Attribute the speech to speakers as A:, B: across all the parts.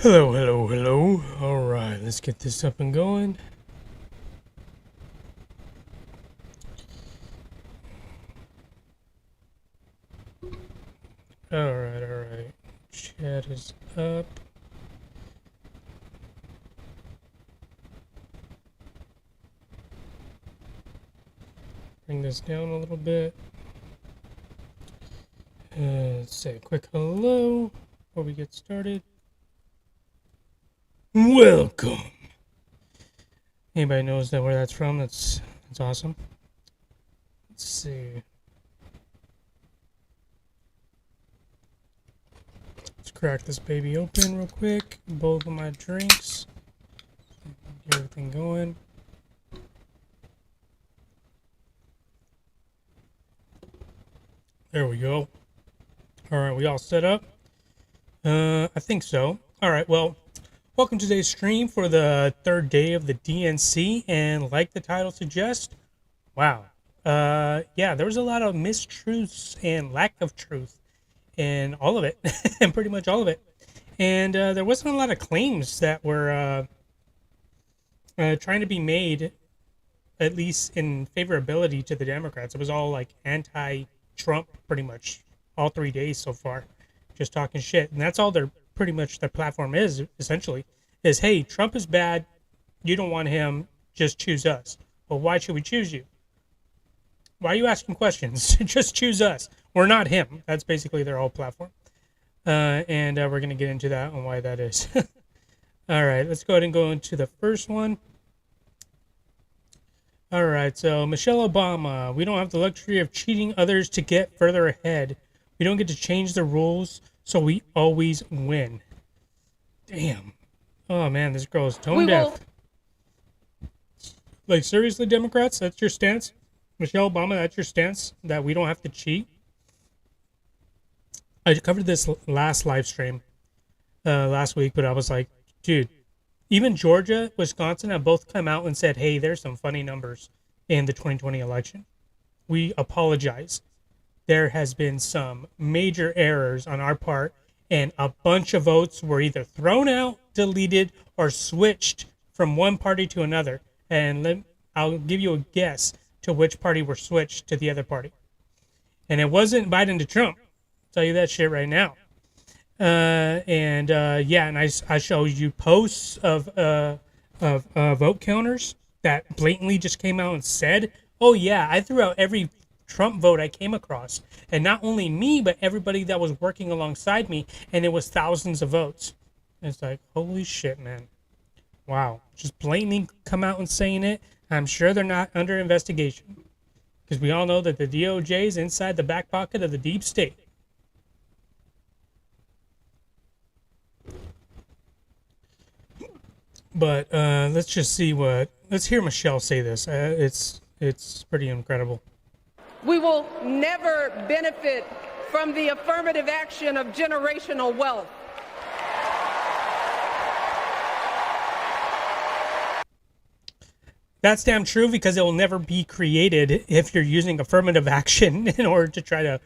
A: Hello, hello, hello. Alright, let's get this up and going. Alright. Chat is up. Bring this down a little bit. Let's say a quick hello before we get started. Welcome. Anybody knows where that's from? That's awesome. Let's see. Let's crack this baby open real quick. Both of my drinks. Get everything going. There we go. Alright, we all set up? I think so. Alright, well, welcome to today's stream for the third day of the DNC, and like the title suggests, wow. Yeah, there was a lot of mistruths and lack of truth in all of it, and pretty much all of it. And there wasn't a lot of claims that were trying to be made, at least in favorability to the Democrats. It was all like anti-Trump, pretty much, all 3 days so far, just talking shit. And that's all their pretty much their platform is, essentially, is, hey, Trump is bad, you don't want him, just choose us. Well, why should we choose you? Why are you asking questions? Just choose us. We're not him. That's basically their whole platform. And we're going to get into that and why that is. All right, let's go ahead and go into the first one. All right, so Michelle Obama, we don't have the luxury of cheating others to get further ahead. We don't get to change the rules, so we always win. Damn. Oh, man, this girl is tone deaf. Like, seriously, Democrats, that's your stance? Michelle Obama, that's your stance? That we don't have to cheat? I covered this last live stream last week, but I was like, dude, even Georgia, Wisconsin have both come out and said, hey, there's some funny numbers in the 2020 election. We apologize. There has been some major errors on our part, and a bunch of votes were either thrown out, deleted, or switched from one party to another. And I'll give you a guess to which party were switched to the other party. And it wasn't Biden to Trump. I'll tell you that shit right now. Yeah, and I show you posts of vote counters that blatantly just came out and said, oh yeah, I threw out every Trump vote I came across. And not only me, but everybody that was working alongside me, and it was thousands of votes. And it's like, holy shit, man. Wow. Just blatantly come out and saying it. I'm sure they're not under investigation. Because we all know that the DOJ is inside the back pocket of the deep state. But let's just see let's hear Michelle say this. It's pretty incredible.
B: We will never benefit from the affirmative action of generational wealth.
A: That's damn true, because it will never be created if you're using affirmative action in order to try to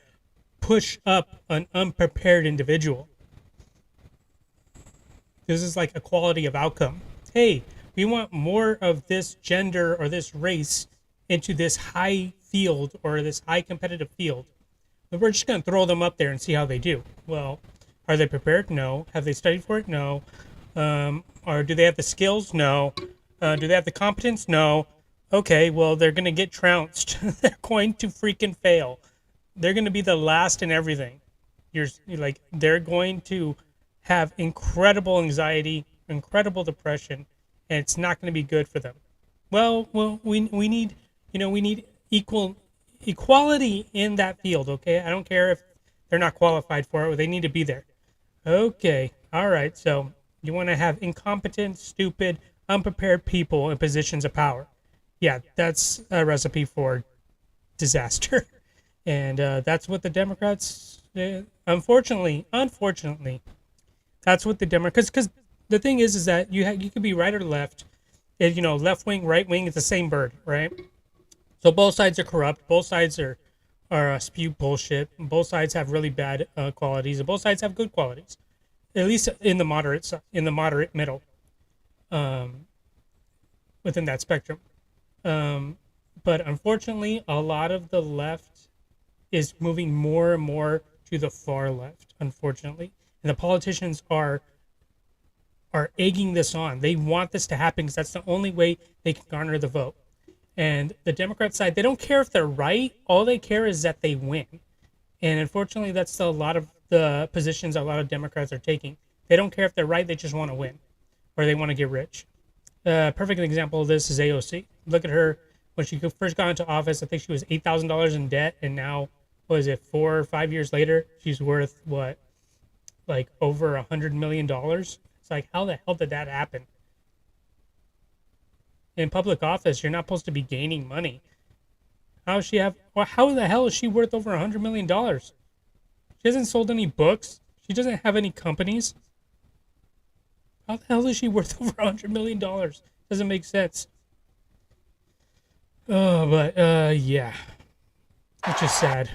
A: push up an unprepared individual. This is like equality of outcome. Hey, we want more of this gender or this race into this high field or this high competitive field. But we're just going to throw them up there and see how they do. Well, are they prepared? No. Have they studied for it? No. Or do they have the skills? No. Do they have the competence? No. Okay, well, they're going to get trounced. They're going to freaking fail. They're going to be the last in everything. They're going to have incredible anxiety, incredible depression, and it's not going to be good for them. Well, we need, we need equality in that field, okay? I don't care if they're not qualified for it, they need to be there. Okay, all right, so you want to have incompetent, stupid, unprepared people in positions of power. Yeah, that's a recipe for disaster. And that's what the Democrats, unfortunately, that's what the Democrats, because the thing is that you could be right or left. Left wing, right wing, it's the same bird, right? So both sides are corrupt. Both sides are spew bullshit. Both sides have really bad qualities, and both sides have good qualities. at least in the moderate middle, within that spectrum. But unfortunately, a lot of the left is moving more and more to the far left, unfortunately. And the politicians are egging this on. They want this to happen because that's the only way they can garner the vote. And the Democrat side, they don't care if they're right. All they care is that they win. And unfortunately, that's a lot of the positions a lot of Democrats are taking. They don't care if they're right. They just want to win, or they want to get rich. Perfect example of this is AOC. Look at her when she first got into office. I think she was $8,000 in debt, and now, what is it, 4 or 5 years later, she's worth what, like over $100 million. It's like, how the hell did that happen? In public office, you're not supposed to be gaining money. How the hell is she worth over $100 million? She hasn't sold any books. She doesn't have any companies. How the hell is she worth over $100 million? Doesn't make sense. Oh, but yeah, it's just sad.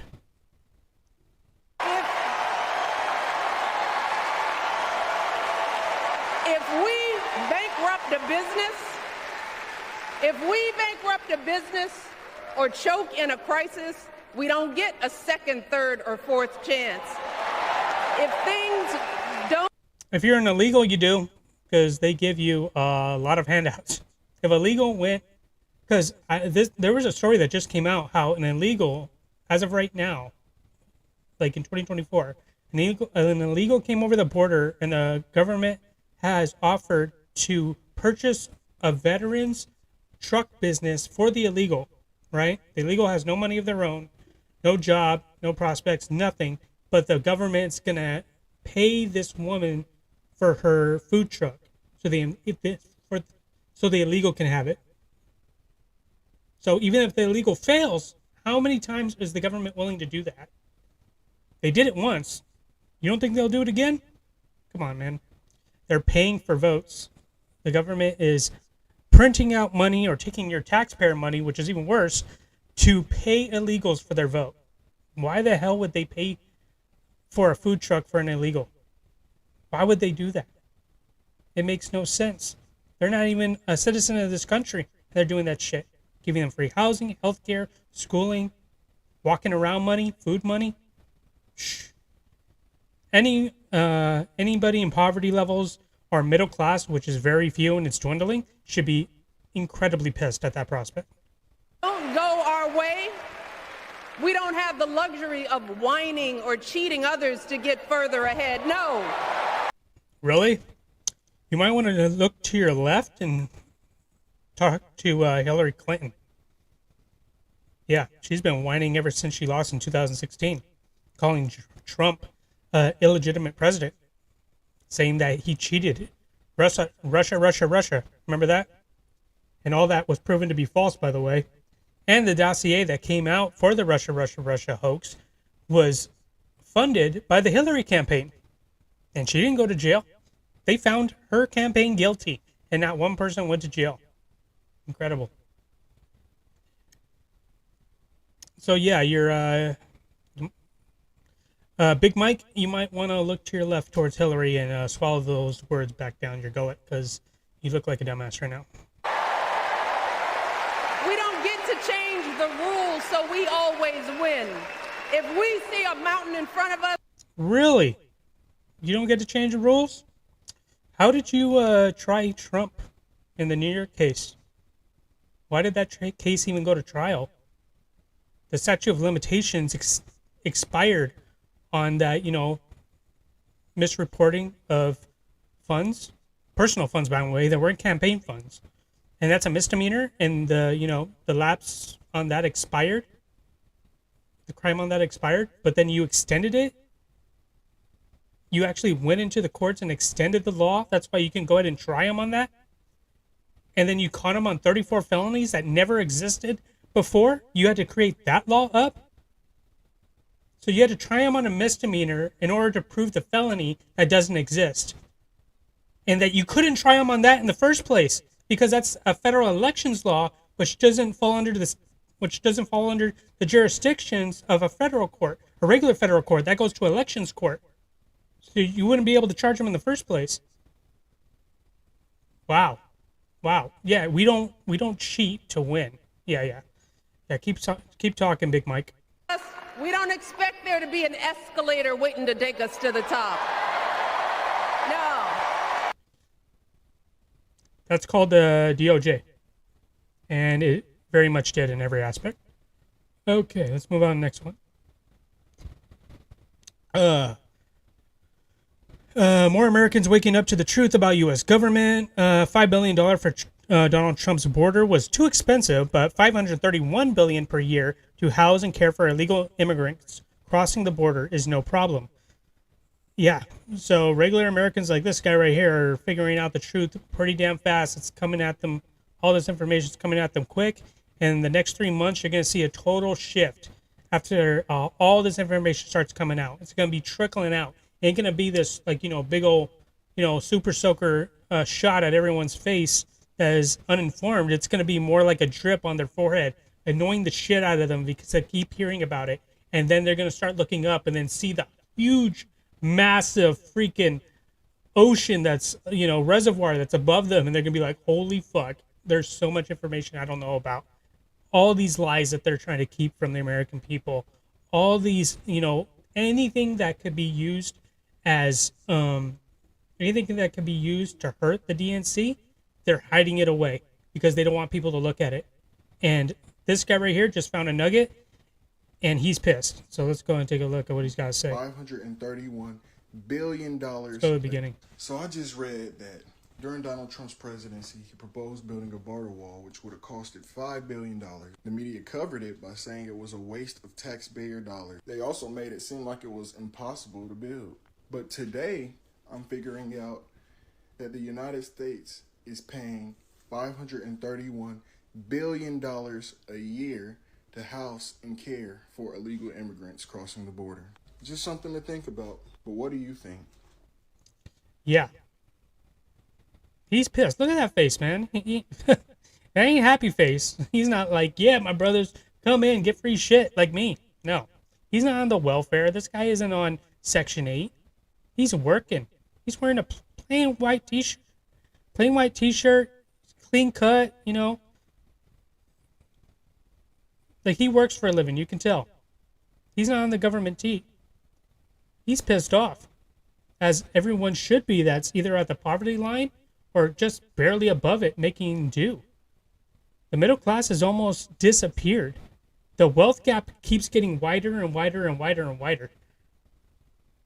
B: If we bankrupt a business or choke in a crisis, we don't get a second, third, or fourth chance. If things don't...
A: If you're an illegal, you do, because they give you a lot of handouts. If illegal went... Because there was a story that just came out how an illegal, as of right now, like in 2024, an illegal came over the border and the government has offered to purchase a veteran's truck business for the illegal, right? The illegal has no money of their own, no job, no prospects, nothing, but the government's going to pay this woman for her food truck so the illegal can have it. So even if the illegal fails, how many times is the government willing to do that? They did it once. You don't think they'll do it again? Come on, man. They're paying for votes. The government is printing out money or taking your taxpayer money, which is even worse, to pay illegals for their vote. Why the hell would they pay for a food truck for an illegal? Why would they do that? It makes no sense. They're not even a citizen of this country. They're doing that shit. Giving them free housing, healthcare, schooling, walking around money, food money. Shh. Anybody in poverty levels or middle class, which is very few and it's dwindling, should be incredibly pissed at that prospect.
B: Don't go our way. We don't have the luxury of whining or cheating others to get further ahead. No.
A: Really? You might want to look to your left and talk to Hillary Clinton. Yeah, she's been whining ever since she lost in 2016, calling Trump an illegitimate president, saying that he cheated. Russia. Remember that? And all that was proven to be false, by the way. And the dossier that came out for the Russia hoax was funded by the Hillary campaign. And she didn't go to jail. They found her campaign guilty, and not one person went to jail. Incredible. So yeah, you're Big Mike, you might want to look to your left towards Hillary and swallow those words back down your gullet, because you look like a dumbass right now.
B: We don't get to change the rules, so we always win. If we see a mountain in front of us...
A: Really? You don't get to change the rules? How did you try Trump in the New York case? Why did that case even go to trial? The statute of limitations expired on that, misreporting of funds, personal funds, by the way, that weren't campaign funds. And that's a misdemeanor, and the lapse on that expired. The crime on that expired, but then you extended it. You actually went into the courts and extended the law. That's why you can go ahead and try him on that. And then you caught him on 34 felonies that never existed before. You had to create that law up. So you had to try him on a misdemeanor in order to prove the felony that doesn't exist. And that you couldn't try him on that in the first place, because that's a federal elections law, which doesn't fall under the jurisdictions of a federal court, a regular federal court. That goes to elections court. So you wouldn't be able to charge them in the first place. Wow. Wow. Yeah, we don't cheat to win. Yeah. Yeah, keep talking, Big Mike.
B: We don't expect there to be an escalator waiting to take us to the top. No.
A: That's called the DOJ. And it very much did in every aspect. Okay, let's move on to the next one. More Americans waking up to the truth about U.S. government. $5 billion for Donald Trump's border was too expensive, but $531 billion per year to house and care for illegal immigrants crossing the border is no problem. Yeah, so regular Americans like this guy right here are figuring out the truth pretty damn fast. It's coming at them. All this information is coming at them quick. And the next 3 months, you're going to see a total shift after all this information starts coming out. It's going to be trickling out. It ain't going to be this, like, big old, super soaker shot at everyone's face that is uninformed. It's going to be more like a drip on their forehead, annoying the shit out of them because they keep hearing about it. And then they're going to start looking up and then see the huge, massive freaking ocean that's, reservoir that's above them. And they're going to be like, holy fuck, there's so much information I don't know about. All these lies that they're trying to keep from the American people, all these, anything that could be used as, anything that could be used to hurt the DNC, they're hiding it away because they don't want people to look at it. And this guy right here just found a nugget, and he's pissed. So let's go and take a look at what he's got to say.
C: $531 billion.
A: Let's go to the beginning.
C: So I just read that during Donald Trump's presidency, he proposed building a border wall, which would have costed $5 billion. The media covered it by saying it was a waste of taxpayer dollars. They also made it seem like it was impossible to build. But today, I'm figuring out that the United States is paying $531 billion a year to house and care for illegal immigrants crossing the border. Just something to think about. But what do you think?
A: Yeah. He's pissed. Look at that face, man. That ain't happy face. He's not like, yeah, my brothers, come in, get free shit like me. No. He's not on the welfare. This guy isn't on Section 8. He's working. He's wearing a plain white t-shirt. Plain white t-shirt, clean cut, Like, he works for a living, you can tell. He's not on the government teat. He's pissed off, as everyone should be that's either at the poverty line or just barely above it, making do. The middle class has almost disappeared. The wealth gap keeps getting wider and wider and wider and wider.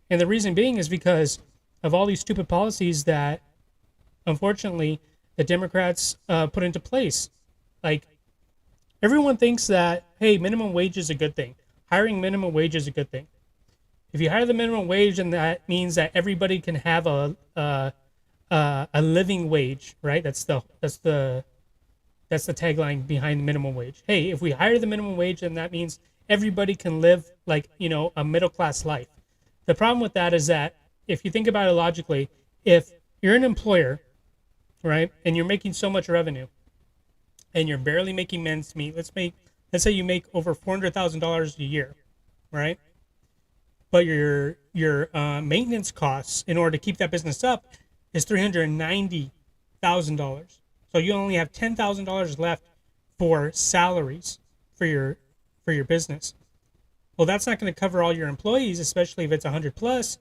A: And the reason being is because of all these stupid policies that, unfortunately, the Democrats put into place. Like, everyone thinks that, hey, minimum wage is a good thing. Hiring minimum wage is a good thing. If you hire the minimum wage, and that means that everybody can have a living wage, right? That's the tagline behind the minimum wage. Hey, if we hire the minimum wage, then that means everybody can live like, a middle class life. The problem with that is that if you think about it logically, if you're an employer, right, and you're making so much revenue, and you're barely making ends meet, let's say you make over $400,000 a year, right? But your maintenance costs in order to keep that business up is $390,000. So you only have $10,000 left for salaries for your business. Well, that's not going to cover all your employees, especially if it's 100 plus,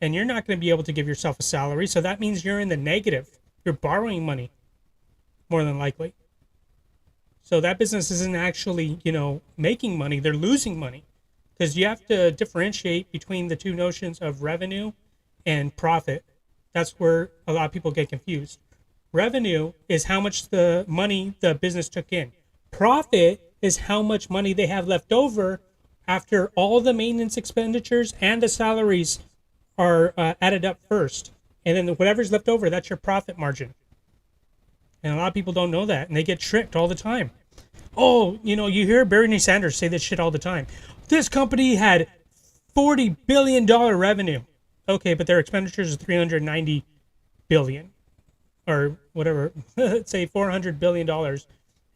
A: and you're not going to be able to give yourself a salary. So that means you're in the negative. You're borrowing money, more than likely. So that business isn't actually, making money. They're losing money, because you have to differentiate between the two notions of revenue and profit. That's where a lot of people get confused. Revenue is how much the money the business took in. Profit is how much money they have left over after all the maintenance expenditures and the salaries are added up first. And then whatever's left over, that's your profit margin. And a lot of people don't know that, and they get tricked all the time. Oh, you hear Bernie Sanders say this shit all the time. This company had $40 billion revenue. Okay, but their expenditures are $390 billion. Or whatever, let's say $400 billion.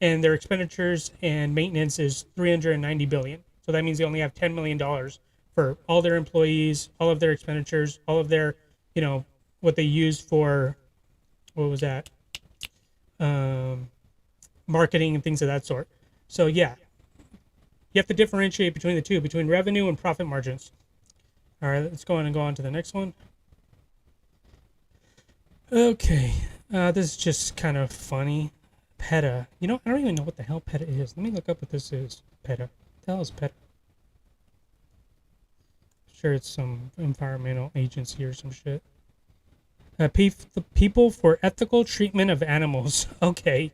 A: And their expenditures and maintenance is $390 billion. So that means they only have $10 million for all their employees, all of their expenditures, all of their, what they use for, what was that? Marketing and things of that sort. So yeah, you have to differentiate between the two, between revenue and profit margins. All right, let's go on to the next one. Okay, this is just kind of funny. PETA. I don't even know what the hell PETA is. Let me look up what this is. PETA. What the hell is PETA? Sure, it's some environmental agency or some shit. The People for Ethical Treatment of Animals. Okay.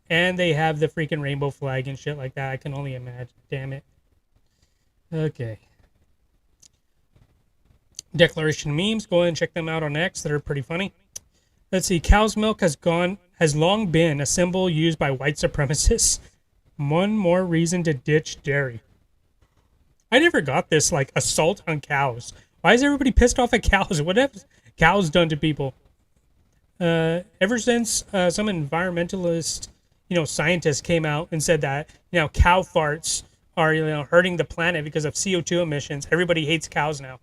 A: And they have the freaking rainbow flag and shit like that. I can only imagine. Damn it. Okay. Declaration memes. Go ahead and check them out on X. They're pretty funny. Let's see. Cow's milk has long been a symbol used by white supremacists. One more reason to ditch dairy. I never got this, like, assault on cows. Why is everybody pissed off at cows? What have cows done to people? Ever since some environmentalist, scientists came out and said that, cow farts are, hurting the planet because of CO2 emissions, everybody hates cows now.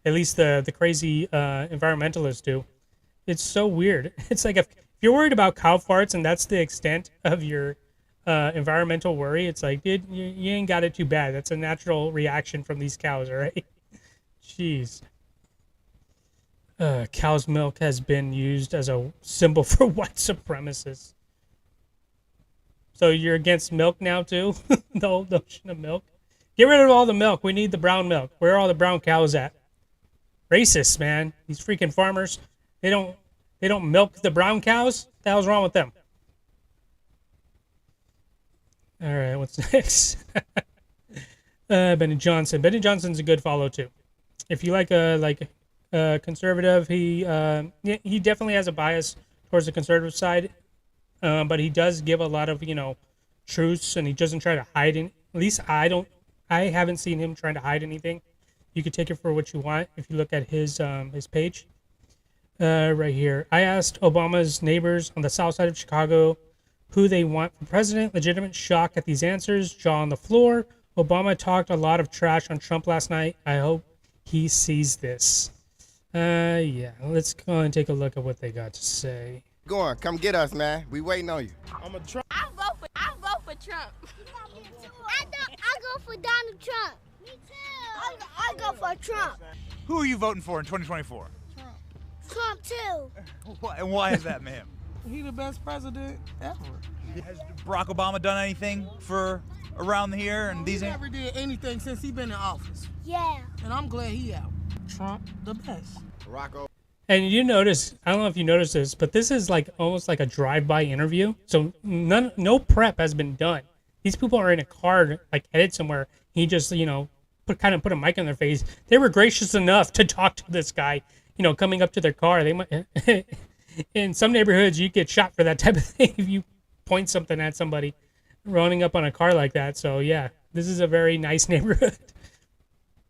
A: At least the crazy environmentalists do. It's so weird. It's like if you're worried about cow farts and that's the extent of your environmental worry, it's like, dude, you ain't got it too bad. That's a natural reaction from these cows, all right? Jeez. Cow's milk has been used as a symbol for white supremacists. So you're against milk now, too? The whole notion of milk? Get rid of all the milk. We need the brown milk. Where are all the brown cows at? Racists, man. These freaking farmers. They don't milk the brown cows? What the hell's wrong with them? All right, what's next? Benny Johnson. Benny Johnson's a good follow too. If you like a conservative, he definitely has a bias towards the conservative side, but he does give a lot of truths, and he doesn't try to hide it. At least I haven't seen him trying to hide anything. You could take it for what you want if you look at his page. Right here. I asked Obama's neighbors on the south side of Chicago who they want for president. Legitimate shock at these answers. Jaw on the floor. Obama talked a lot of trash on Trump last night. I hope he sees this. Yeah. Let's go and take a look at what they got to say.
D: Go on. Come get us, man. We waiting on you.
E: I'm a Trump. I vote for Trump.
F: I go for Donald Trump. Me too. I go for Trump.
G: Who are you voting for in 2024?
F: Trump too.
G: And why is that, ma'am?
E: He the best president ever.
G: Has Barack Obama done anything for around here and these?
E: He never did anything since he been in office.
F: Yeah.
E: And I'm glad he out. Trump the best.
D: Rocco.
A: And you notice, I don't know if you noticed this, but this is like almost like a drive-by interview. So no prep has been done. These people are in a car, like headed somewhere. He just, put a mic in their face. They were gracious enough to talk to this guy, coming up to their car. They might, in some neighborhoods, you get shot for that type of thing if you point something at somebody running up on a car like that. So yeah, this is a very nice neighborhood.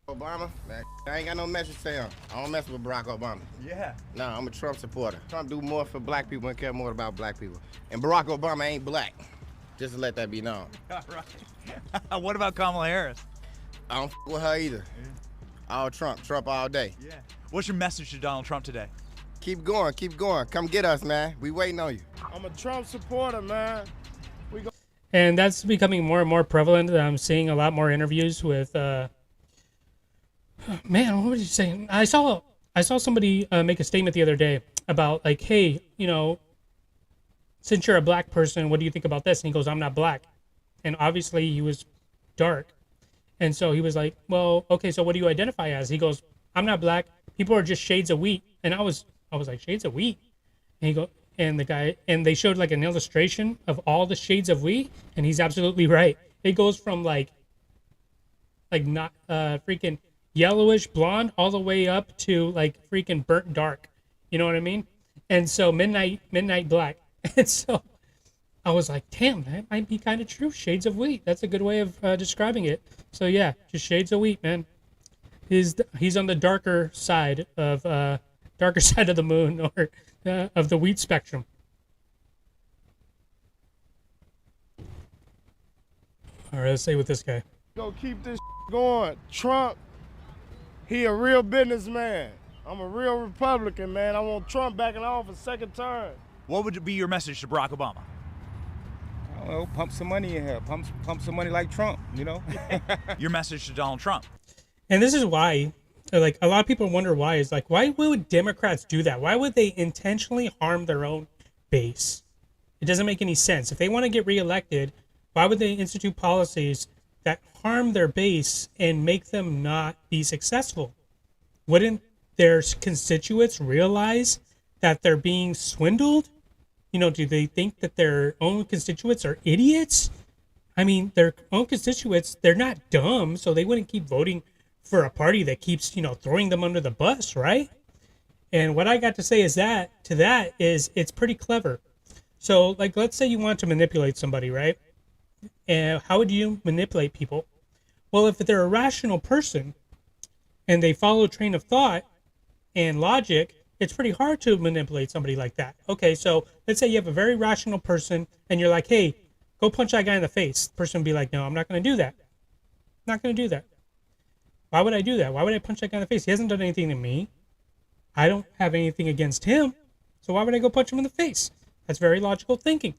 D: Obama, man, I ain't got no message to say him. I don't mess with Barack Obama.
G: Yeah.
D: Nah, I'm a Trump supporter. Trump do more for black people and care more about black people. And Barack Obama ain't black. Just to let that be known.
G: All right. What about Kamala Harris?
D: I don't with her either. Yeah. All Trump all day.
G: Yeah. What's your message to Donald Trump today?
D: Keep going. Come get us, man. We waiting on you.
E: I'm a Trump supporter, man.
A: And that's becoming more and more prevalent. I'm seeing a lot more interviews with, man, what was you saying? I saw somebody make a statement the other day about like, hey, since you're a black person, what do you think about this? And he goes, I'm not black. And obviously he was dark. And so he was like, well, okay, so what do you identify as? He goes, I'm not black. People are just shades of wheat. And I was like, shades of wheat? And they showed like an illustration of all the shades of wheat. And he's absolutely right. It goes from like not freaking yellowish blonde all the way up to like freaking burnt dark. You know what I mean? And so midnight black. And so I was like, damn, that might be kind of true. Shades of wheat. That's a good way of describing it. So yeah, just shades of wheat, man. He's on the darker side of the moon or of the wheat spectrum. All right, let's say with this guy.
E: Go keep this going. Trump, he a real businessman. I'm a real Republican, man. I want Trump back in office second term.
G: What would be your message to Barack Obama?
H: I don't know, pump some money in here. Pump some money like Trump, you know?
G: Your message to Donald Trump?
A: And this is why, like, a lot of people wonder why. Is like, why would Democrats do that? Why would they intentionally harm their own base? It doesn't make any sense. If they want to get reelected, why would they institute policies that harm their base and make them not be successful? Wouldn't their constituents realize that they're being swindled? You know, do they think that their own constituents are idiots? I mean, their own constituents, they're not dumb, so they wouldn't keep voting for a party that keeps, throwing them under the bus, right? And what I got to say is it's pretty clever. So, like, let's say you want to manipulate somebody, right? And how would you manipulate people? Well, if they're a rational person and they follow a train of thought and logic, it's pretty hard to manipulate somebody like that. Okay, so let's say you have a very rational person and you're like, hey, go punch that guy in the face. The person would be like, no, I'm not going to do that. Not going to do that. Why would I do that? Why would I punch that guy in the face? He hasn't done anything to me. I don't have anything against him. So why would I go punch him in the face? That's very logical thinking.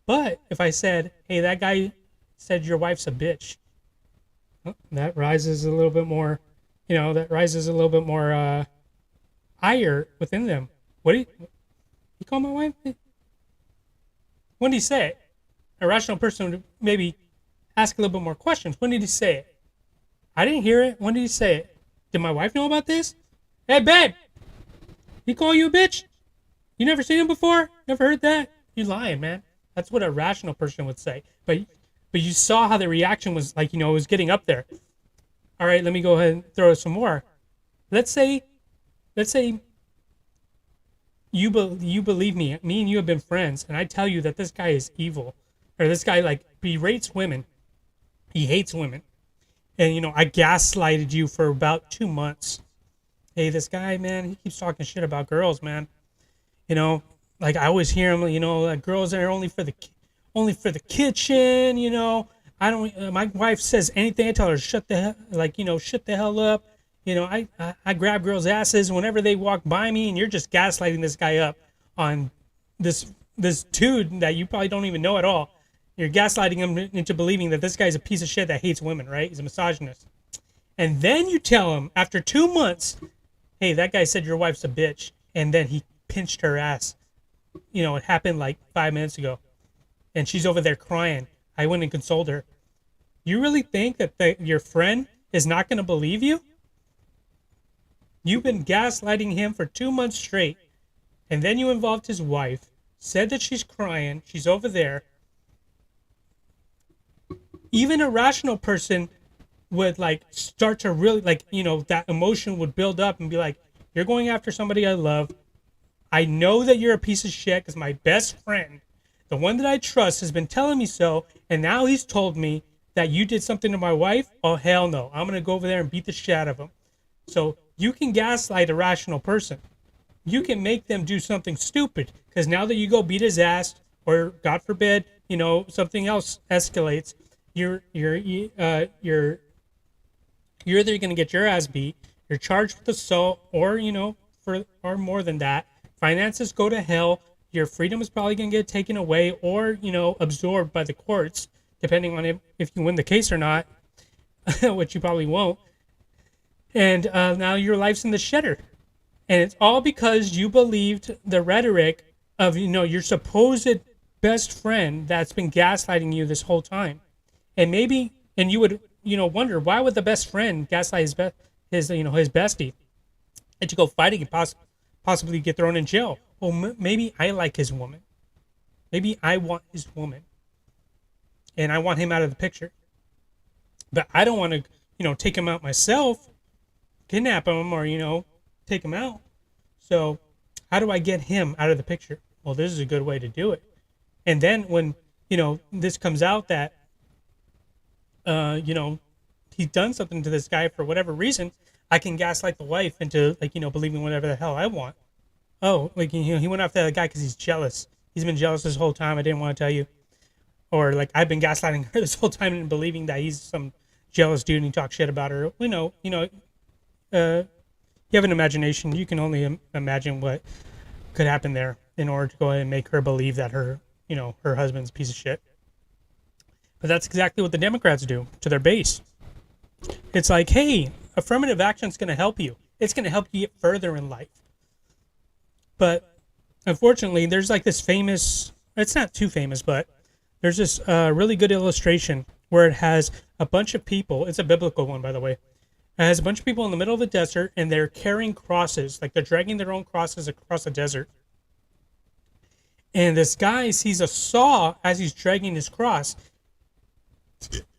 A: But if I said, hey, that guy said your wife's a bitch, that rises a little bit more, ire within them. What did he call my wife? When did he say it? A rational person would maybe ask a little bit more questions. When did he say it? I didn't hear it. When did he say it? Did my wife know about this? Hey, babe, he call you a bitch? You never seen him before? Never heard that? You're lying, man. That's what a rational person would say. But you saw how the reaction was like, it was getting up there. All right, let me go ahead and throw some more. Let's say you believe me and you have been friends, and I tell you that this guy is evil, or this guy like berates women, he hates women, and I gaslighted you for about 2 months. Hey, this guy, man, he keeps talking shit about girls, man. Like I always hear him, like girls are only for the kitchen. I don't. My wife says anything, I tell her shut the hell up. I grab girls' asses whenever they walk by me, and you're just gaslighting this guy up on this dude that you probably don't even know at all. You're gaslighting him into believing that this guy's a piece of shit that hates women, right? He's a misogynist. And then you tell him after 2 months, hey, that guy said your wife's a bitch, and then he pinched her ass. It happened like 5 minutes ago, and she's over there crying. I went and consoled her. You really think that your friend is not going to believe you? You've been gaslighting him for 2 months straight, and then you involved his wife, said that she's crying, she's over there. Even a rational person would start to really that emotion would build up and be like, you're going after somebody I love. I know that you're a piece of shit because my best friend, the one that I trust, has been telling me so, and now he's told me that you did something to my wife. Oh, hell no. I'm going to go over there and beat the shit out of him. So you can gaslight a rational person. You can make them do something stupid because now that you go beat his ass, or God forbid, something else escalates, you're either going to get your ass beat, you're charged with assault, or or more than that. Finances go to hell. Your freedom is probably going to get taken away or, absorbed by the courts, depending on if you win the case or not, which you probably won't. And now your life's in the shitter. And it's all because you believed the rhetoric of, your supposed best friend that's been gaslighting you this whole time. And you would, wonder, why would the best friend gaslight his bestie? And to go fighting and possibly get thrown in jail. Well, maybe I like his woman. Maybe I want his woman. And I want him out of the picture. But I don't want to, take him out myself, kidnap him, or, take him out. So how do I get him out of the picture? Well, this is a good way to do it. And then when, this comes out that, he's done something to this guy for whatever reason, I can gaslight the wife into believing whatever the hell I want. Oh, he went after that guy because he's jealous. He's been jealous this whole time. I didn't want to tell you. Or I've been gaslighting her this whole time and believing that he's some jealous dude and he talks shit about her. You have an imagination. You can only imagine what could happen there in order to go ahead and make her believe that her husband's a piece of shit. But that's exactly what the Democrats do to their base. It's like, hey, affirmative action is going to help you. It's going to help you get further in life. But unfortunately, there's like this famous, it's not too famous, but there's this really good illustration where it has a bunch of people. It's a biblical one, by the way. It has a bunch of people in the middle of the desert, and they're carrying crosses, like they're dragging their own crosses across the desert. And this guy sees a saw as he's dragging his cross,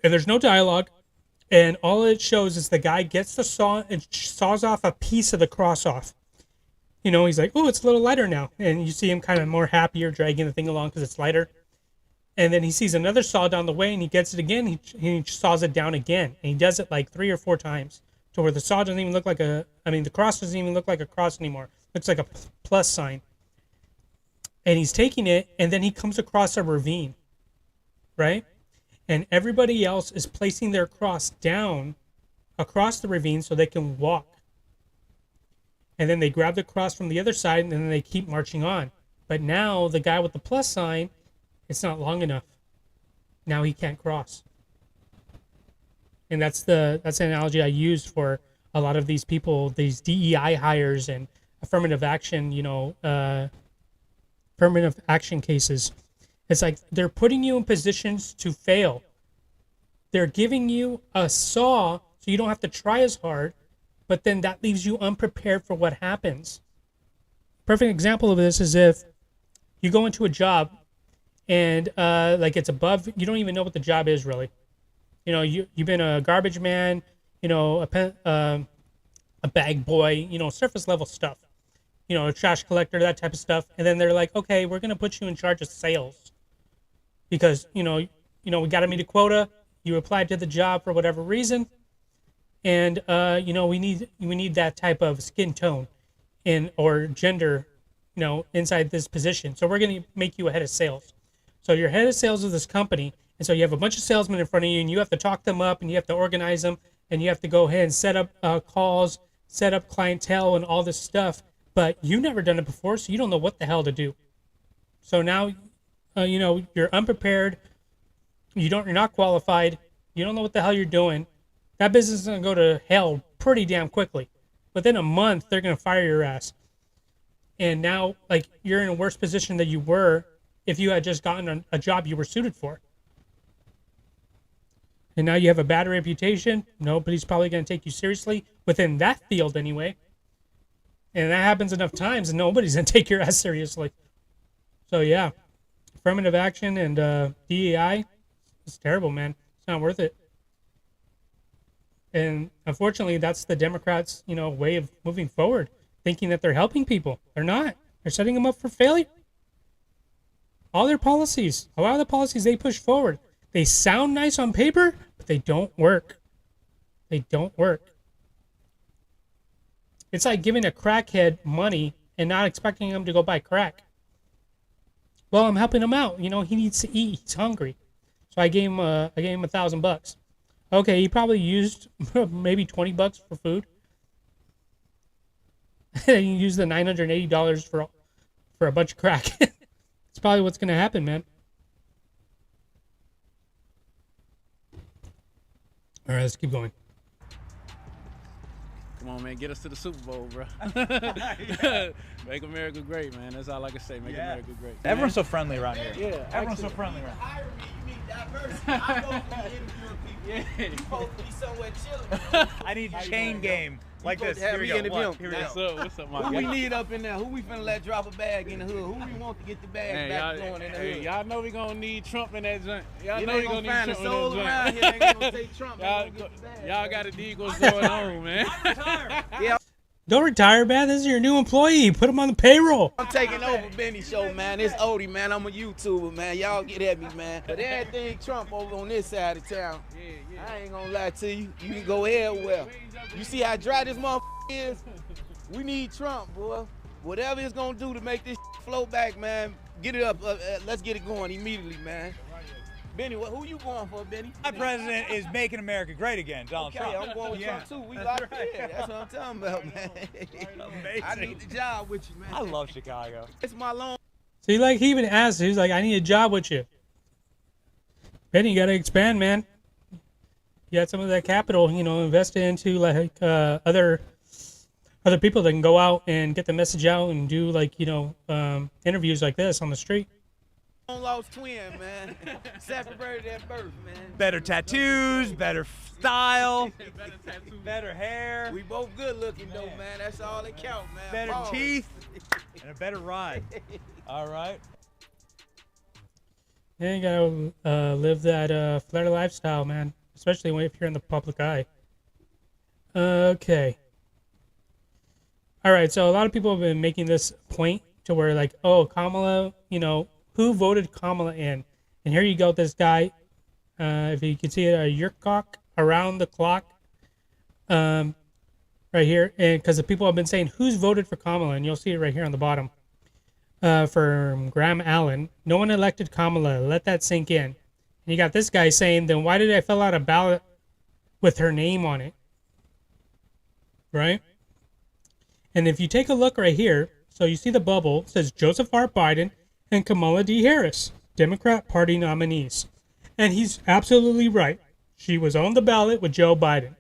A: and there's no dialogue, and all it shows is the guy gets the saw and saws off a piece of the cross off. He's like, oh, it's a little lighter now. And you see him kind of more happier dragging the thing along because it's lighter. And then he sees another saw down the way, and he gets it again. He saws it down again, and he does it like 3 or 4 times to where the saw doesn't even look like the cross doesn't even look like a cross anymore. It looks like a plus sign. And he's taking it, and then he comes across a ravine, right? And everybody else is placing their cross down across the ravine so they can walk. And then they grab the cross from the other side, and then they keep marching on. But now the guy with the plus sign, it's not long enough. Now he can't cross. And that's the analogy I use for a lot of these people, these DEI hires and affirmative action, affirmative action cases. It's like they're putting you in positions to fail. They're giving you a saw so you don't have to try as hard, but then that leaves you unprepared for what happens. Perfect example of this is if you go into a job and like it's above, you don't even know what the job is really. You've been a garbage man, a bag boy, surface level stuff, a trash collector, that type of stuff. And then they're like, okay, we're going to put you in charge of sales because, we got to meet a quota. You applied to the job for whatever reason. And, we need that type of skin tone or gender, inside this position. So we're going to make you a head of sales. So you're head of sales of this company. And so you have a bunch of salesmen in front of you, and you have to talk them up, and you have to organize them, and you have to go ahead and set up calls, set up clientele, and all this stuff. But you've never done it before, so you don't know what the hell to do. So now, you're unprepared. You're not qualified. You don't know what the hell you're doing. That business is going to go to hell pretty damn quickly. Within a month, they're going to fire your ass. And now, like, you're in a worse position than you were if you had just gotten a job you were suited for. And now you have a bad reputation. Nobody's probably going to take you seriously within that field anyway. And that happens enough times and nobody's going to take your ass seriously. So yeah, affirmative action and DEI, it's terrible, man. It's not worth it. And unfortunately, that's the Democrats, way of moving forward, thinking that they're helping people. They're not. They're setting them up for failure. All their policies, a lot of the policies they push forward, they sound nice on paper, but they don't work. They don't work. It's like giving a crackhead money and not expecting him to go buy crack. Well, I'm helping him out. He needs to eat. He's hungry. So I gave him $1,000. Okay, he probably used maybe $20 for food. And you use the $980 for a bunch of crack. It's probably what's going to happen, man. All right, let's keep going.
I: Come on, man. Get us to the Super Bowl, bro. Make America great, man. That's all I can say. Make America great.
G: Everyone's so friendly around here.
I: Yeah.
G: Everyone's so friendly around here.
D: Hire me. You need diversity. I'm going to be interviewing people. Yeah. You're supposed to be somewhere chilling.
G: I need chain game like this. Here we go. Here we go.
I: What's up, my
D: Who
I: guy?
D: we need up in there? Who we finna let drop a bag in the hood? Who we want to get the bag back going in the hood?
I: Y'all know we gonna need Trump in that joint. Y'all
D: You
I: know
D: ain't
I: we
D: gonna
I: gonna
D: find
I: need
D: a
I: Trump
D: soul
I: in that
D: around
I: joint.
D: here that ain't gonna take Trump.
I: Y'all gotta dig what's going on, man.
A: Don't retire, man. This is your new employee. Put him on the payroll.
D: I'm taking over Benny Show, man. It's Odie, man. I'm a YouTuber, man. Y'all get at me, man. But everything Trump over on this side of town. I ain't gonna lie to you. You can go everywhere. You see how dry this motherfucker is? We need Trump, boy. Whatever it's gonna do to make this flow back, man. Get it up. Let's get it going immediately, man. Benny, who you going for, Benny?
G: My president is making America great again, Donald
D: Okay,
G: Trump.
D: I'm going with Trump too. We locked in. That's what I'm talking about, man. I need the job with you, man.
G: I love Chicago.
D: It's my long.
A: See, like he even asked, he was like, "I need a job with you." Benny, you got to expand, man. You got some of that capital, invest into like other people that can go out and get the message out and do like interviews like this on the street.
D: Long lost twin, man. Separated at birth, man.
G: Better tattoos, better style, better hair.
D: We both good looking though, man. That's all that count, man.
G: Better
D: Pause.
G: teeth, and a better ride. All right.
A: Yeah, you gotta live that flair lifestyle, man. Especially if you're in the public eye. Okay. All right, so a lot of people have been making this point to where like, oh, Kamala, who voted Kamala in? And here you go, this guy, if you can see it, Yurkok, around the clock, right here. And because the people have been saying, who's voted for Kamala? And you'll see it right here on the bottom. From Graham Allen, no one elected Kamala. Let that sink in. And you got this guy saying, then why did I fill out a ballot with her name on it? Right? And if you take a look right here, so you see the bubble, it says Joseph R. Biden and Kamala D. Harris, Democrat Party nominees. And he's absolutely right. She was on the ballot with Joe Biden.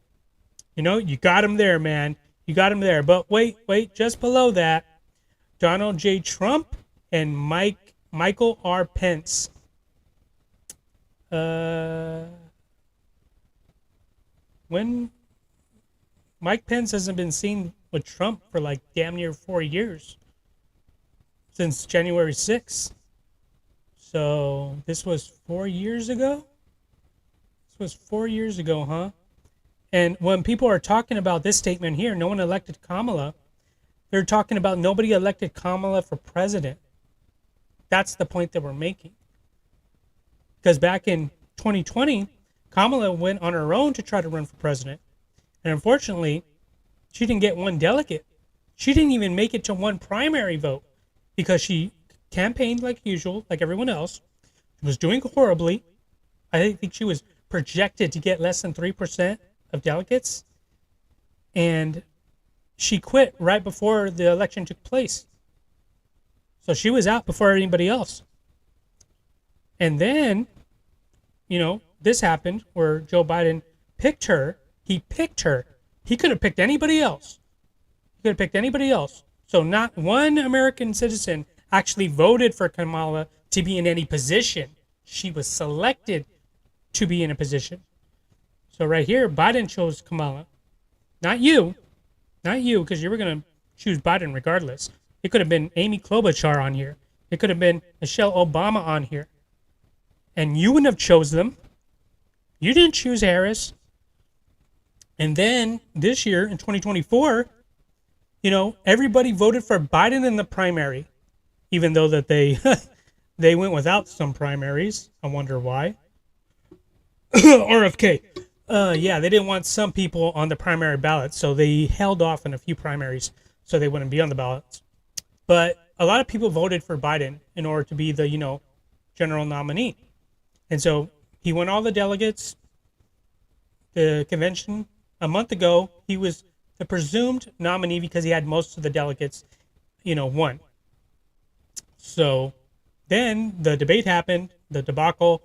A: You got him there, man. You got him there. But wait, just below that, Donald J. Trump and Michael R. Pence. When Mike Pence hasn't been seen with Trump for like damn near 4 years, since January 6th. So this was 4 years ago? This was 4 years ago, huh? And when people are talking about this statement here, no one elected Kamala, they're talking about nobody elected Kamala for president. That's the point that we're making. Because back in 2020, Kamala went on her own to try to run for president. And unfortunately, she didn't get one delegate. She didn't even make it to one primary vote because she campaigned like usual, like everyone else. She was doing horribly. I think she was projected to get less than 3% of delegates. And she quit right before the election took place. So she was out before anybody else. And then, this happened where Joe Biden picked her. He picked her. He could have picked anybody else. So not one American citizen actually voted for Kamala to be in any position. She was selected to be in a position. So right here, Biden chose Kamala. Not you, because you were going to choose Biden regardless. It could have been Amy Klobuchar on here. It could have been Michelle Obama on here. And you wouldn't have chose them. You didn't choose Harris. And then this year in 2024, everybody voted for Biden in the primary, even though that they they went without some primaries. I wonder why. RFK. Yeah, they didn't want some people on the primary ballot, so they held off on a few primaries so they wouldn't be on the ballots. But a lot of people voted for Biden in order to be the, general nominee. And so he won all the delegates. The convention a month ago, he was the presumed nominee because he had most of the delegates, won. So then the debate happened, the debacle.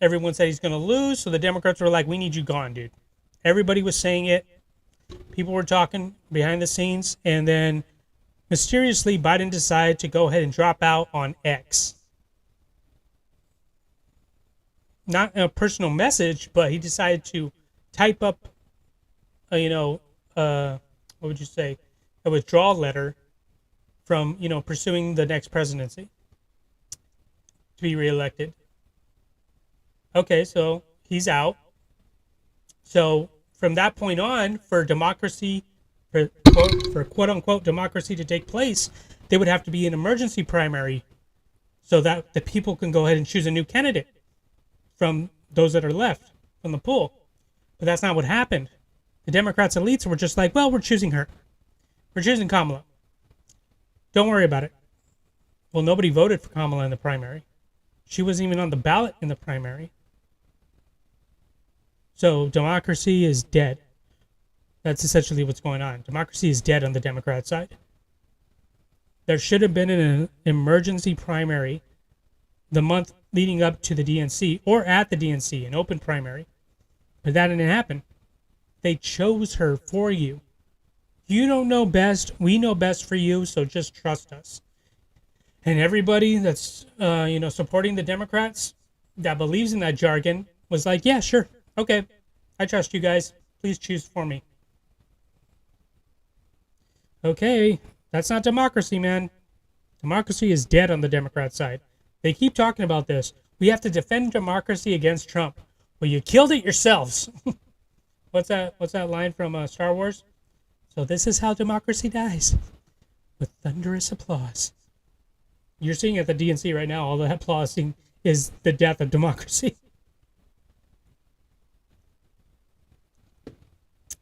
A: Everyone said he's going to lose. So the Democrats were like, we need you gone, dude. Everybody was saying it. People were talking behind the scenes. And then mysteriously, Biden decided to go ahead and drop out on X. Not a personal message, but he decided to type up, what would you say, a withdrawal letter from, pursuing the next presidency to be reelected. Okay, so he's out. So from that point on, for democracy, for quote unquote democracy to take place, they would have to be an emergency primary so that the people can go ahead and choose a new candidate from those that are left from the pool. But that's not what happened. The Democrats elites were just like, well, we're choosing her. We're choosing Kamala. Don't worry about it. Well, nobody voted for Kamala in the primary. She wasn't even on the ballot in the primary. So democracy is dead. That's essentially what's going on. Democracy is dead on the Democrat side. There should have been an emergency primary the month leading up to the DNC, or at the DNC, an open primary. But that didn't happen. They chose her for you. You don't know best. We know best for you, so just trust us. And everybody that's supporting the Democrats that believes in that jargon was like, yeah, sure, okay, I trust you guys. Please choose for me. Okay, that's not democracy, man. Democracy is dead on the Democrat side. They keep talking about this. We have to defend democracy against Trump. Well, you killed it yourselves. What's that line from Star Wars? So this is how democracy dies. With thunderous applause. You're seeing at the DNC right now, all the applauding is the death of democracy.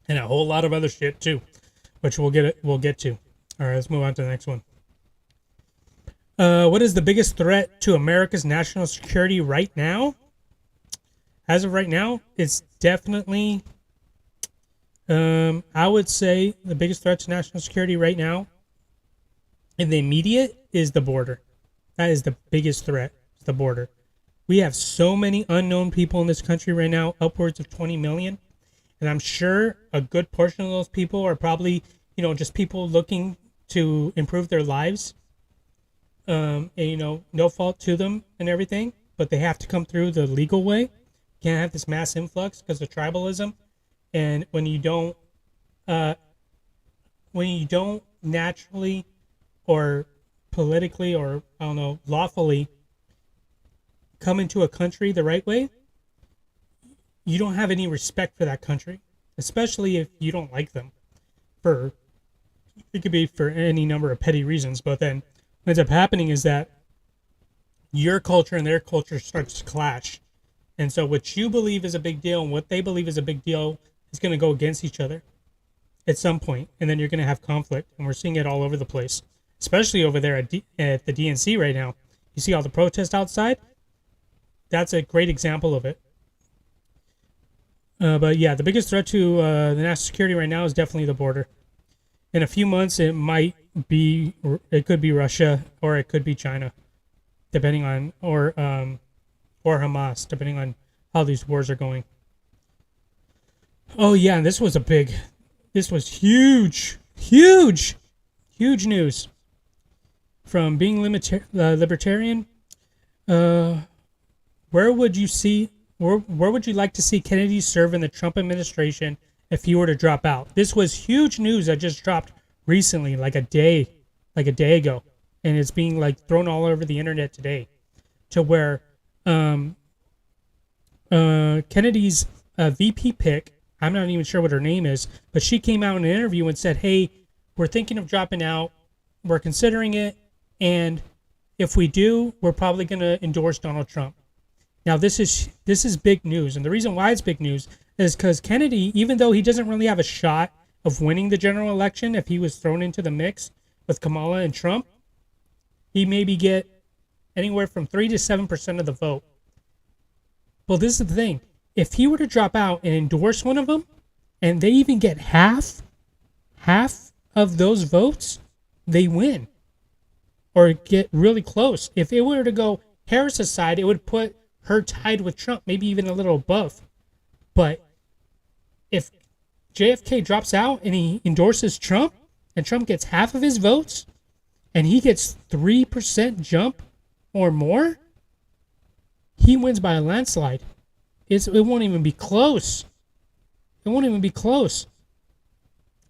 A: And a whole lot of other shit too, which we'll get to. All right, let's move on to the next one. What is the biggest threat to America's national security right now? As of right now, it's definitely, I would say the biggest threat to national security right now in the immediate is the border. That is the biggest threat, the border. We have so many unknown people in this country right now, upwards of 20 million. And I'm sure a good portion of those people are probably, just people looking to improve their lives. And, no fault to them and everything, but they have to come through the legal way. Can't have this mass influx because of tribalism. And when you don't naturally or politically or, lawfully come into a country the right way, you don't have any respect for that country, especially if you don't like them. It could be for any number of petty reasons, but then what ends up happening is that your culture and their culture starts to clash. And so what you believe is a big deal and what they believe is a big deal is going to go against each other at some point, and then you're going to have conflict. And we're seeing it all over the place, especially over there at the DNC right now. You see all the protests outside? That's a great example of it. But yeah, the biggest threat to the national security right now is definitely the border. In a few months, it could be Russia or it could be China, depending on, or Hamas, depending on how these wars are going. Oh yeah, and this was huge news. From being libertarian, where would you like to see Kennedy serve in the Trump administration if he were to drop out? This was huge news that just dropped recently, like a day ago, and it's being thrown all over the internet today, to where Kennedy's VP pick, I'm not even sure what her name is, but she came out in an interview and said, hey, we're thinking of dropping out, we're considering it, and if we do, we're probably going to endorse Donald Trump. Now, this is big news, and the reason why it's big news is because Kennedy, even though he doesn't really have a shot of winning the general election if he was thrown into the mix with Kamala and Trump, he maybe get anywhere from 3 to 7% of the vote. Well, this is the thing. If he were to drop out and endorse one of them, and they even get half of those votes, they win. Or get really close. If it were to go Harris's side, it would put her tied with Trump, maybe even a little above. But if JFK drops out and he endorses Trump, and Trump gets half of his votes, and he gets 3% jump or more, he wins by a landslide. It won't even be close. It won't even be close.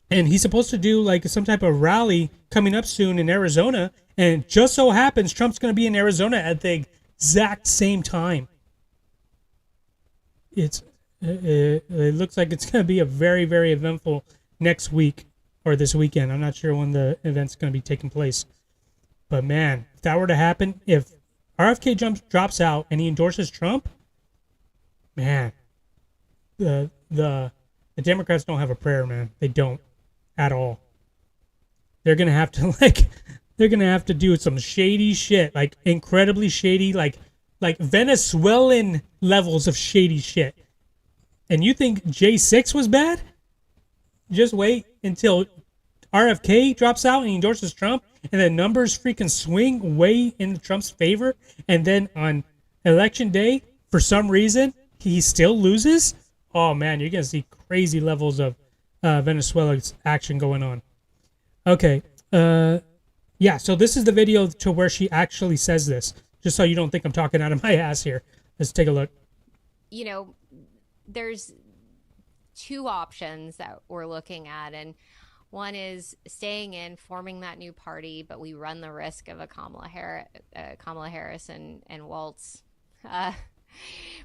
A: And he's supposed to do some type of rally coming up soon in Arizona, and it just so happens Trump's going to be in Arizona at the exact same time. It looks like it's going to be a very, very eventful next week or this weekend. I'm not sure when the event's going to be taking place. But man, if that were to happen, if RFK drops out and he endorses Trump, man, the Democrats don't have a prayer, man. They don't at all. They're going to have to they're going to have to do some shady shit, incredibly shady, like Venezuelan levels of shady shit. And you think J6 was bad? Just wait until RFK drops out and he endorses Trump, and the numbers freaking swing way in Trump's favor, and then on election day, for some reason, he still loses. Oh man, you're gonna see crazy levels of Venezuela's action going on. Okay, yeah. So this is the video to where she actually says this, just so you don't think I'm talking out of my ass here. Let's take a look.
J: You know, there's two options that we're looking at, and one is staying in, forming that new party, but we run the risk of a Kamala Harris and Walt's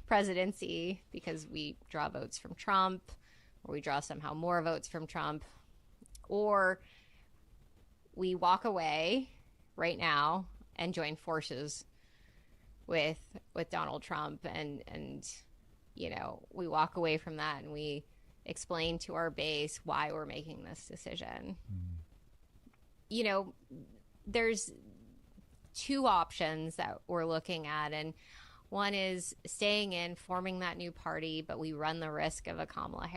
J: presidency because we draw votes from Trump, or we draw somehow more votes from Trump, or we walk away right now and join forces with Donald Trump, and you know, we walk away from that and we explain to our base why we're making this decision. You know, there's two options that we're looking at, and one is staying in, forming that new party, but we run the risk of a Kamala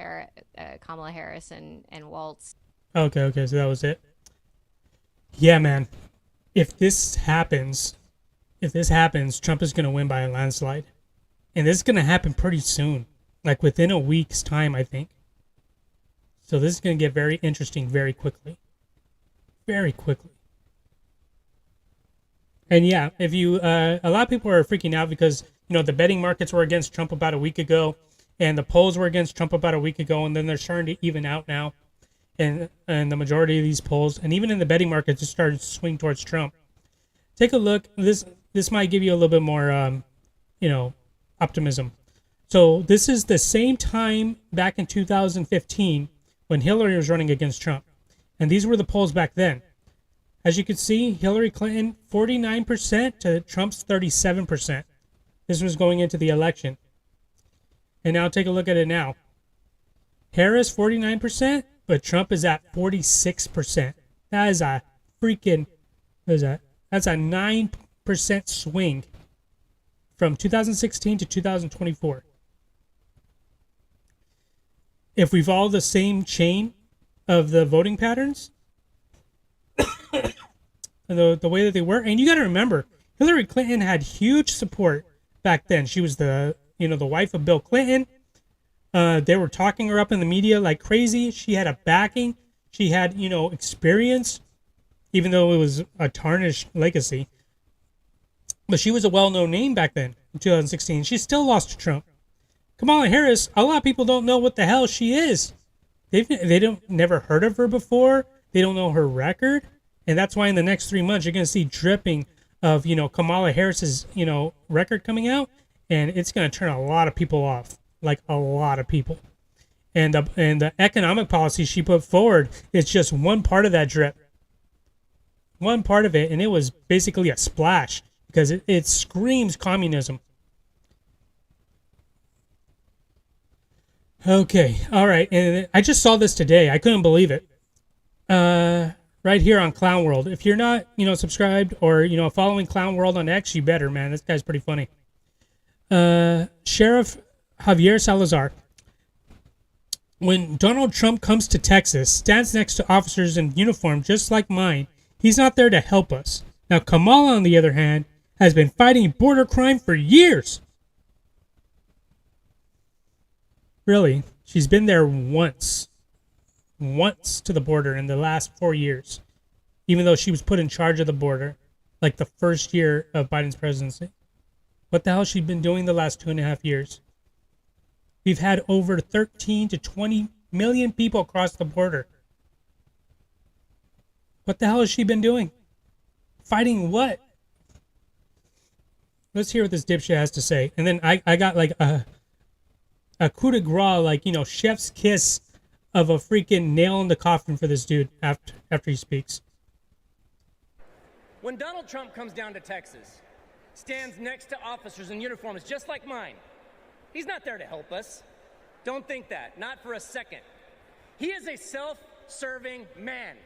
J: Harris and Walt's.
A: Okay, so that was it. Yeah, man. If this happens, Trump is going to win by a landslide. And this is going to happen pretty soon, like within a week's time, I think. So this is going to get very interesting very quickly. Very quickly. And yeah, if you, a lot of people are freaking out because, you know, the betting markets were against Trump about a week ago, and the polls were against Trump about a week ago, and then they're starting to even out now. And the majority of these polls, and even in the betting markets, just started to swing towards Trump. Take a look. This might give you a little bit more, you know, optimism. So this is the same time back in 2015 when Hillary was running against Trump. And these were the polls back then. As you can see, Hillary Clinton, 49% to Trump's 37%. This was going into the election. And now take a look at it now. Harris, 49%, but Trump is at 46%. That is a freaking, what is that? That's a 9% swing from 2016 to 2024. If we follow the same chain of the voting patterns, the way that they were, and you got to remember, Hillary Clinton had huge support back then. She was the wife of Bill Clinton. They were talking her up in the media like crazy. She had a backing. She had, you know, experience, even though it was a tarnished legacy. But she was a well-known name back then in 2016. She still lost to Trump. Kamala Harris, a lot of people don't know what the hell she is. They don't never heard of her before. They don't know her record. And that's why in the next 3 months, you're going to see dripping of, you know, Kamala Harris's, you know, record coming out. And it's going to turn a lot of people off. Like a lot of people. And the economic policy she put forward is just one part of that drip. One part of it. And it was basically a splash. Because it screams communism. Okay, all right. And I just saw this today. I couldn't believe it. Right here on Clown World. If you're not, you know, subscribed or, you know, following Clown World on X, you better, man. This guy's pretty funny. Sheriff Javier Salazar. When Donald Trump comes to Texas, stands next to officers in uniform just like mine, he's not there to help us. Now, Kamala, on the other hand, has been fighting border crime for years. Really, she's been there once to the border in the last 4 years, even though she was put in charge of the border, like the first year of Biden's presidency. What the hell has she been doing the last 2.5 years? We've had over 13 to 20 million people across the border. What the hell has she been doing? Fighting what? Let's hear what this dipshit has to say. And then I got like a coup de grace, like, you know, chef's kiss of a freaking nail in the coffin for this dude after he speaks.
K: When Donald Trump comes down to Texas, stands next to officers in uniforms just like mine, he's not there to help us. Don't think that, not for a second. He is a self-serving man.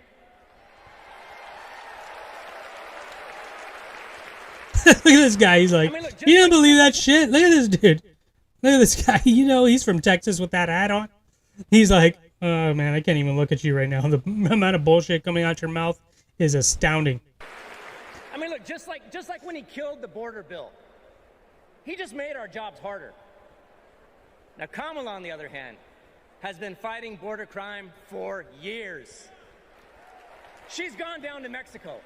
A: Look at this guy. He's like, you don't believe that shit? Look at this dude. Look at this guy. You know, he's from Texas with that hat on. He's like, oh man, I can't even look at you right now. The amount of bullshit coming out your mouth is astounding.
K: I mean, look, just like when he killed the border bill, he just made our jobs harder. Now, Kamala, on the other hand, has been fighting border crime for years. She's gone down to Mexico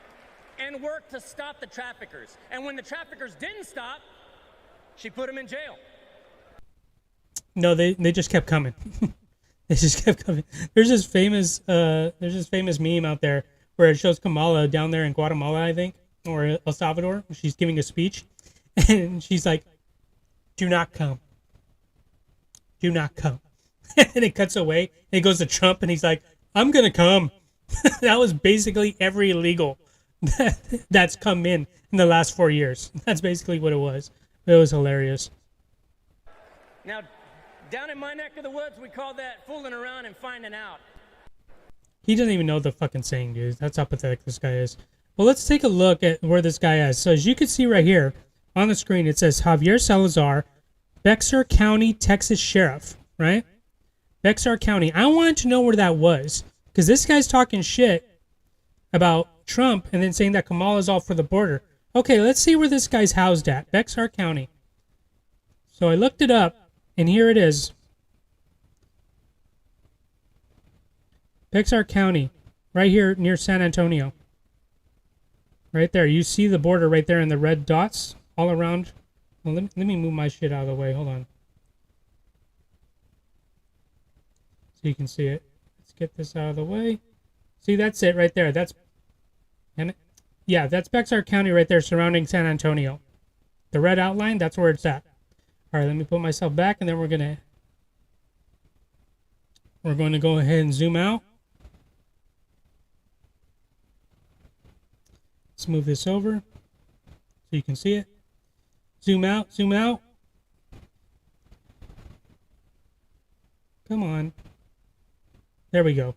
K: and worked to stop the traffickers. And when the traffickers didn't stop, she put them in jail.
A: No, they just kept coming. They just kept coming. There's this famous meme out there where it shows Kamala down there in Guatemala, I think, or El Salvador. She's giving a speech, and she's like, "Do not come. Do not come." And it cuts away, and it goes to Trump, and he's like, "I'm gonna come." That was basically every illegal that's come in the last 4 years. That's basically what it was. It was hilarious.
K: Now, down in my neck of the woods, we call that fooling around and finding out.
A: He doesn't even know the fucking saying, dude. That's how pathetic this guy is. Well, let's take a look at where this guy is. So as you can see right here on the screen, it says Javier Salazar, Bexar County, Texas Sheriff, right? Bexar County. I wanted to know where that was because this guy's talking shit about Trump and then saying that Kamala's all for the border. Okay, let's see where this guy's housed at. Bexar County. So I looked it up. And here it is. Bexar County, right here near San Antonio. Right there. You see the border right there in the red dots all around. Well, let me move my shit out of the way. Hold on. So you can see it. Let's get this out of the way. See, that's it right there. That's Bexar County right there surrounding San Antonio. The red outline, that's where it's at. All right, let me put myself back, and then we're going to go ahead and zoom out. Let's move this over so you can see it. Zoom out, zoom out. Come on. There we go.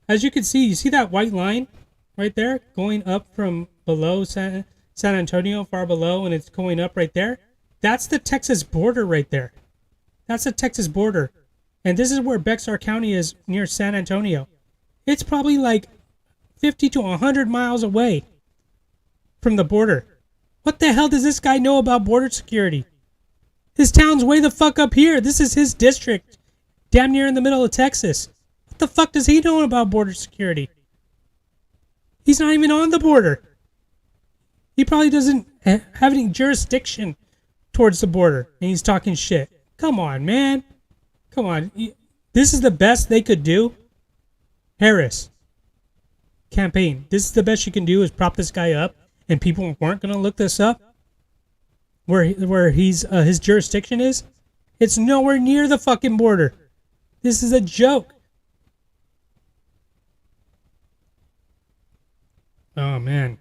A: As you can see, you see that white line right there going up from below San Antonio, far below, and it's going up right there? That's the Texas border right there. That's the Texas border. And this is where Bexar County is near San Antonio. It's probably like 50 to 100 miles away from the border. What the hell does this guy know about border security? His town's way the fuck up here. This is his district. Damn near in the middle of Texas. What the fuck does he know about border security? He's not even on the border. He probably doesn't have any jurisdiction towards the border, and he's talking shit. Come on, man. Come on. This is the best they could do. Harris campaign. This is the best you can do is prop this guy up, and people weren't going to look this up. Where he's his jurisdiction is. It's nowhere near the fucking border. This is a joke. Oh man.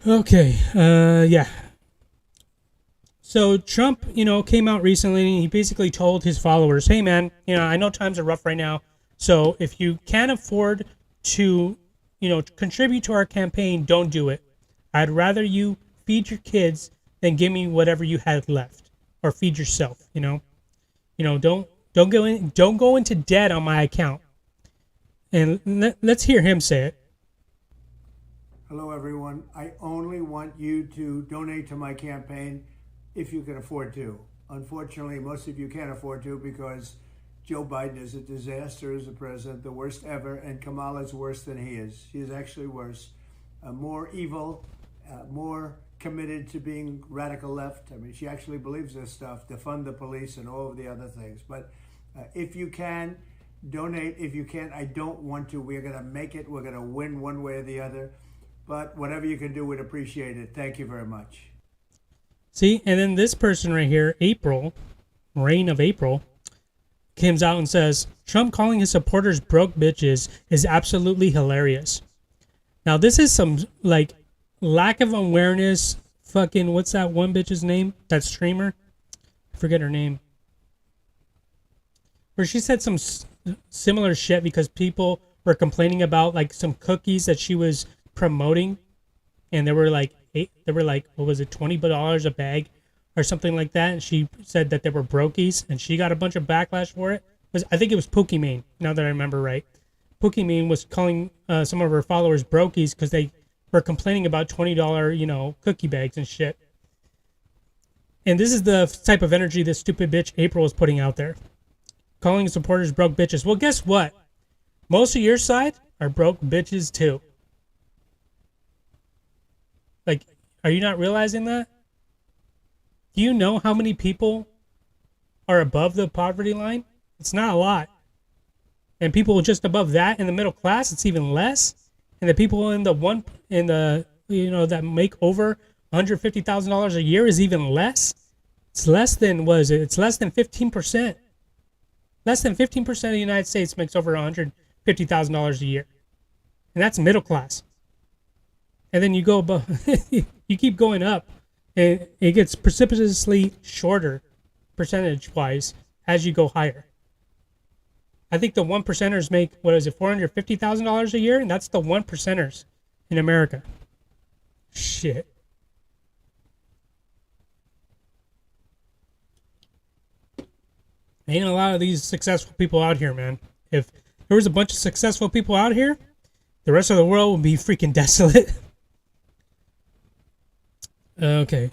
A: Okay. Yeah. So Trump, came out recently and he basically told his followers, hey man, I know times are rough right now. So if you can't afford to, contribute to our campaign, don't do it. I'd rather you feed your kids than give me whatever you had left, or feed yourself, don't go into debt on my account. And let's hear him say it.
L: Hello everyone. I only want you to donate to my campaign if you can afford to. Unfortunately, most of you can't afford to because Joe Biden is a disaster as a president, the worst ever, and Kamala's worse than he is. She is actually worse, more evil, more committed to being radical left. I mean, she actually believes this stuff, defund the police and all of the other things. But if you can, donate. If you can't, I don't want to. We're going to make it. We're going to win one way or the other. But whatever you can do, we'd appreciate it. Thank you very much.
A: See, and then this person right here, April, Reign of April, comes out and says, Trump calling his supporters broke bitches is absolutely hilarious. Now, this is some, lack of awareness. Fucking, what's that one bitch's name? That streamer? I forget her name. Where she said some similar shit because people were complaining about, some cookies that she was promoting and they were like what was it, $20 a bag or something like that, and she said that they were brokies, and she got a bunch of backlash for it. I think it was Pokimane, now that I remember right. Pokimane was calling some of her followers brokies because they were complaining about $20 cookie bags and shit. And this is the type of energy this stupid bitch April is putting out there, calling supporters broke bitches. Well, guess what? Most of your side are broke bitches too. Like, are you not realizing that? Do you know how many people are above the poverty line? It's not a lot. And people just above that in the middle class, it's even less. And the people in the that make over $150,000 a year is even less. It's less than, it's less than 15%. Less than 15% of the United States makes over $150,000 a year. And that's middle class. And then you go above, you keep going up, and it gets precipitously shorter percentage-wise as you go higher. I think the 1%ers make, $450,000 a year? And that's the 1%ers in America. Shit. Ain't a lot of these successful people out here, man. If there was a bunch of successful people out here, the rest of the world would be freaking desolate. Okay.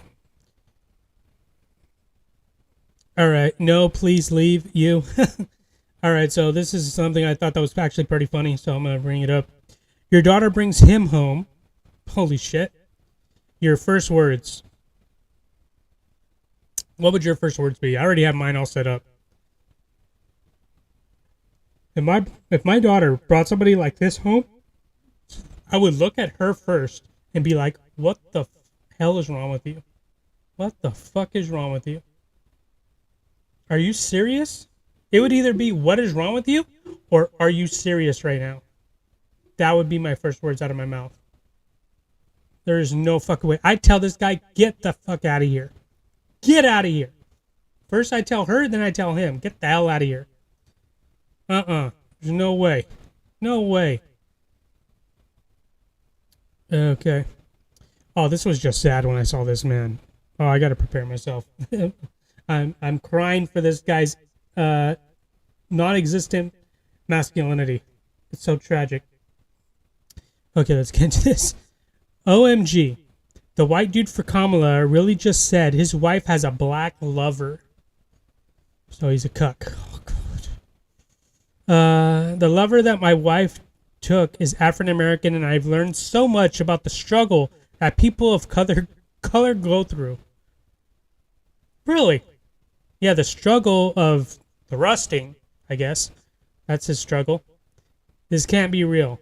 A: All right. No, please leave you. All right. So this is something I thought that was actually pretty funny, so I'm going to bring it up. Your daughter brings him home. Holy shit. Your first words. What would your first words be? I already have mine all set up. If my daughter brought somebody like this home, I would look at her first and be like, what the hell is wrong with you? What the fuck is wrong with you? Are you serious? It would either be, what is wrong with you? Or, are you serious right now? That would be my first words out of my mouth. There is no fucking way. I tell this guy, get the fuck out of here. Get out of here. First I tell her, then I tell him, get the hell out of here. There's no way. No way. Okay. Oh, this was just sad when I saw this, man. Oh, I gotta prepare myself. I'm crying for this guy's non-existent masculinity. It's so tragic. Okay, let's get into this. OMG. The white dude for Kamala really just said his wife has a black lover. So he's a cuck. Oh, God. The lover that my wife took is African American, and I've learned so much about the struggle that people of color go through. Really? Yeah, the struggle of the rusting, I guess. That's his struggle. This can't be real.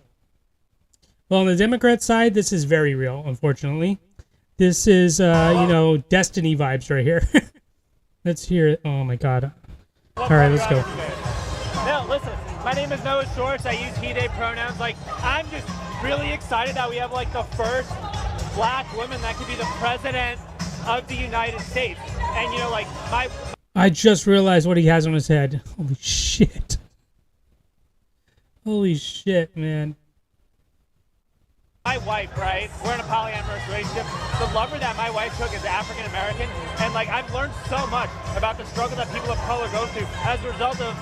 A: Well, on the Democrat side, this is very real, unfortunately. This is, Destiny vibes right here. Let's hear it. Oh, my God. All right, let's go.
M: No, listen, my name is Noah Shorts. I use he, they pronouns. I'm just really excited that we have, the first black woman that could be the president of the United States. And,
A: I just realized what he has on his head. Holy shit. Holy shit, man.
M: My wife, right? We're in a polyamorous relationship. The lover that my wife took is African American, and I've learned so much about the struggle that people of color go through as a result of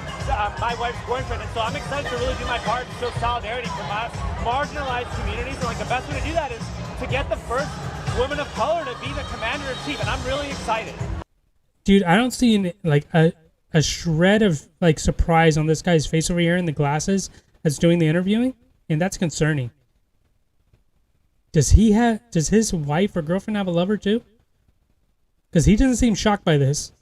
M: my wife's boyfriend. And so I'm excited to really do my part to show solidarity for my marginalized communities. And the best way to do that is to get the first woman of color to be the commander-in-chief, and I'm really excited.
A: Dude, I don't see a shred of surprise on this guy's face over here in the glasses that's doing the interviewing, and that's concerning. Does his wife or girlfriend have a lover too? Because he doesn't seem shocked by this.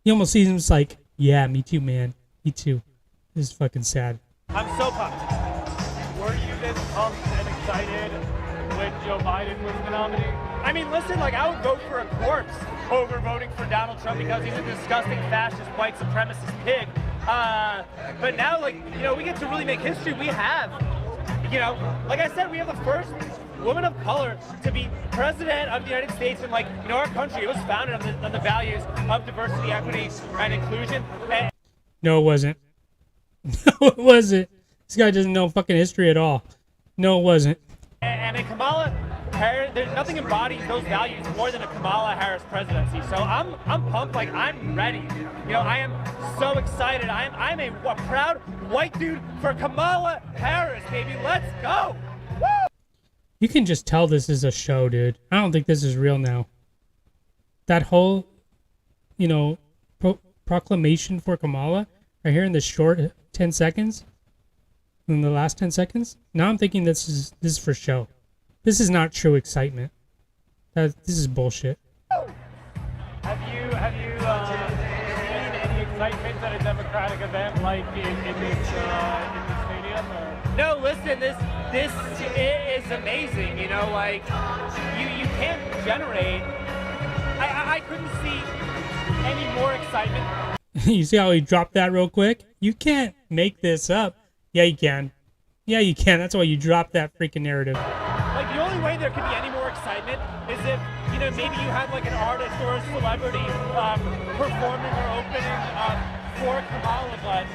A: He almost seems like, yeah, me too, man. Me too. This is fucking sad.
M: I'm so pumped. Were you this pumped and excited when Joe Biden was the nominee? I mean, listen, I would vote for a corpse over voting for Donald Trump because he's a disgusting fascist, white supremacist pig. But now, we get to really make history. We have, like I said, we have the first woman of color to be president of the United States, and our country, it was founded on the values of diversity, equity, and inclusion.
A: No, it wasn't. No, it wasn't. This guy doesn't know fucking history at all. No, it wasn't.
M: And Kamala nothing embodies those values more than a Kamala Harris presidency. So I'm pumped. Like, I'm ready. You know, I am so excited. I'm a proud white dude for Kamala Harris, baby. Let's go. Woo!
A: You can just tell this is a show, dude. I don't think this is real now. That whole, you know, proclamation for Kamala right here in the short 10 seconds, in the last 10 seconds. Now I'm thinking this is for show. This is not true excitement. This is bullshit.
M: Have you seen any excitement at a Democratic event like in this stadium? Or? No, listen, this is amazing. You know, like you can't generate. I couldn't see any more excitement.
A: You see how he dropped that real quick? You can't make this up. Yeah, you can. Yeah, you can. That's why you dropped that freaking narrative.
M: Like, the only way there could be any more excitement is if, you know, maybe you had like an artist or a celebrity performing or opening for Kamala, but...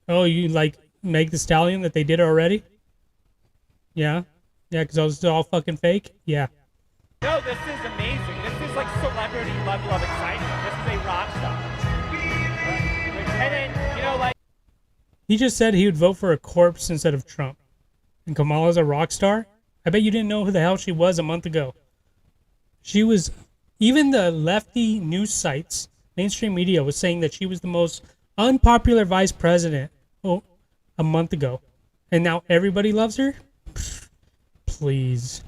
A: Oh, you like Meg the Stallion that they did already? Yeah? Yeah, because it was all fucking fake? Yeah.
M: No, this is amazing. This is like celebrity level of excitement. This is a rock star. And then, you know, like...
A: He just said he would vote for a corpse instead of Trump. And Kamala's a rock star? I bet you didn't know who the hell she was a month ago. She was... Even the lefty news sites, mainstream media, was saying that she was the most unpopular vice president a month ago. And now everybody loves her? Pfft, please.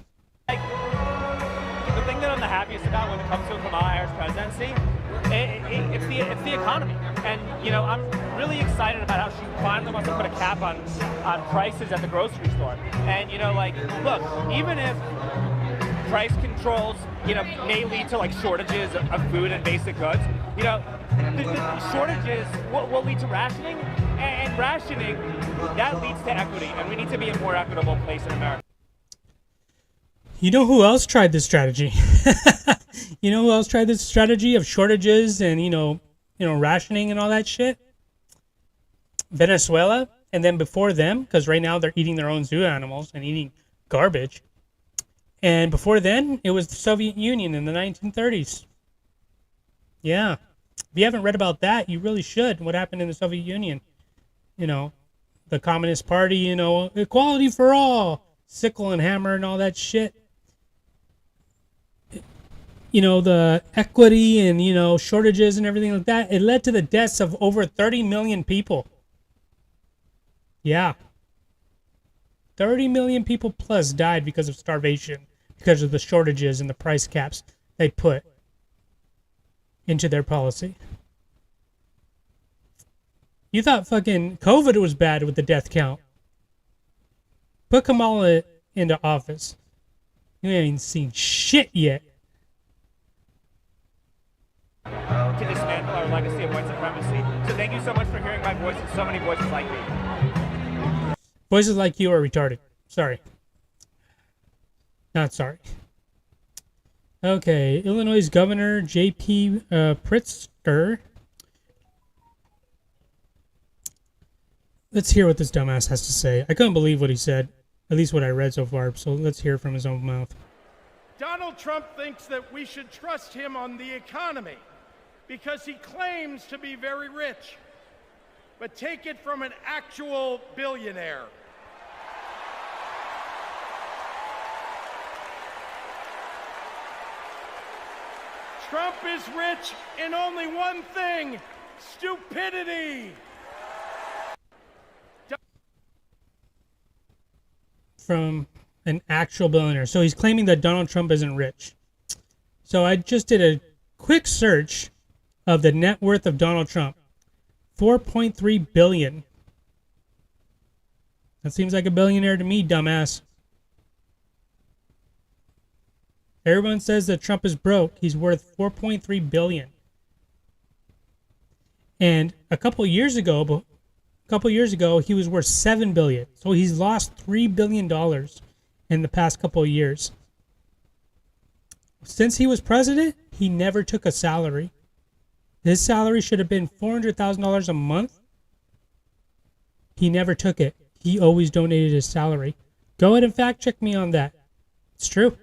M: Like, the thing that I'm the happiest about when it comes to Kamala Harris presidency, it's the economy. And, you know, I'm really excited about how she finally wants to put a cap on prices at the grocery store. And, you know, like, look, even if price controls, you know, may lead to like shortages of food and basic goods, you know, the shortages will lead to rationing, and rationing, that leads to equity, and we need to be a more equitable place in America.
A: You know who else tried this strategy? You know who else tried this strategy of shortages and, you know, rationing and all that shit? Venezuela. And then before them, because right now they're eating their own zoo animals and eating garbage. And before then, it was the Soviet Union in the 1930s. Yeah. If you haven't read about that, you really should. What happened in the Soviet Union? You know, the Communist Party, you know, equality for all, sickle and hammer and all that shit. You know, the equity and, you know, shortages and everything like that. It led to the deaths of over 30 million people. Yeah. 30 million people plus died because of starvation, because of the shortages and the price caps they put into their policy. You thought fucking COVID was bad with the death count. Put Kamala into office. You ain't even seen shit yet.
M: To dismantle our legacy of white supremacy. So thank you so much for hearing my voice and so many voices like me.
A: Voices like you are retarded. Sorry. Not sorry. Okay, Illinois Governor J.P. Pritzker. Let's hear what this dumbass has to say. I couldn't believe what he said, at least what I read so far, so let's hear it from his own mouth.
E: Donald Trump thinks that we should trust him on the economy because he claims to be very rich. But take it from an actual billionaire. Trump is rich in only one thing: stupidity.
A: From an actual billionaire. So he's claiming that Donald Trump isn't rich. So I just did a quick search of the net worth of Donald Trump. 4.3 billion. That seems like a billionaire to me, dumbass. Everyone says that Trump is broke. He's worth 4.3 billion. And a couple years ago, he was worth 7 billion. So he's lost $3 billion in the past couple of years. Since he was president, he never took a salary. His salary should have been $400,000 a month. He never took it. He always donated his salary. Go ahead and fact check me on that. It's true.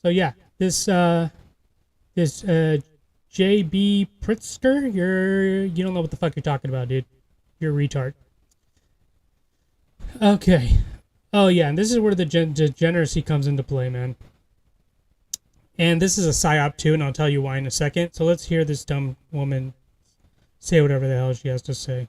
A: So yeah, this JB Pritzker, you don't know what the fuck you're talking about, dude. You're a retard. Okay. Oh yeah, and this is where the degeneracy comes into play, man. And this is a psyop too, and I'll tell you why in a second. So let's hear this dumb woman say whatever the hell she has to say.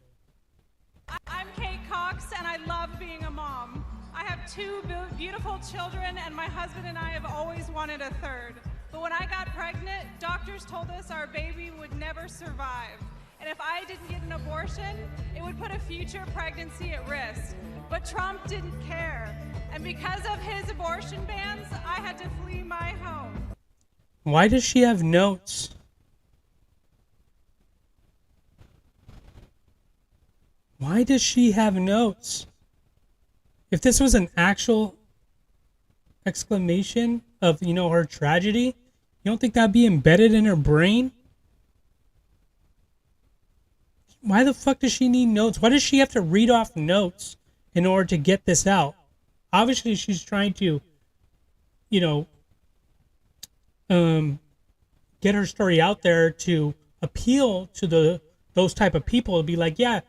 N: I'm Kate Cox, and I love being a mom. I have 2 beautiful children, and my husband and I have always wanted a third. But when I got pregnant, doctors told us our baby would never survive. And if I didn't get an abortion, it would put a future pregnancy at risk. But Trump didn't care. And because of his abortion bans, I had to flee my home.
A: Why does she have notes? Why does she have notes? If this was an actual exclamation of, her tragedy, you don't think that'd be embedded in her brain? Why the fuck does she need notes? Why does she have to read off notes in order to get this out? Obviously, she's trying to, get her story out there to appeal to those type of people to be like, yeah,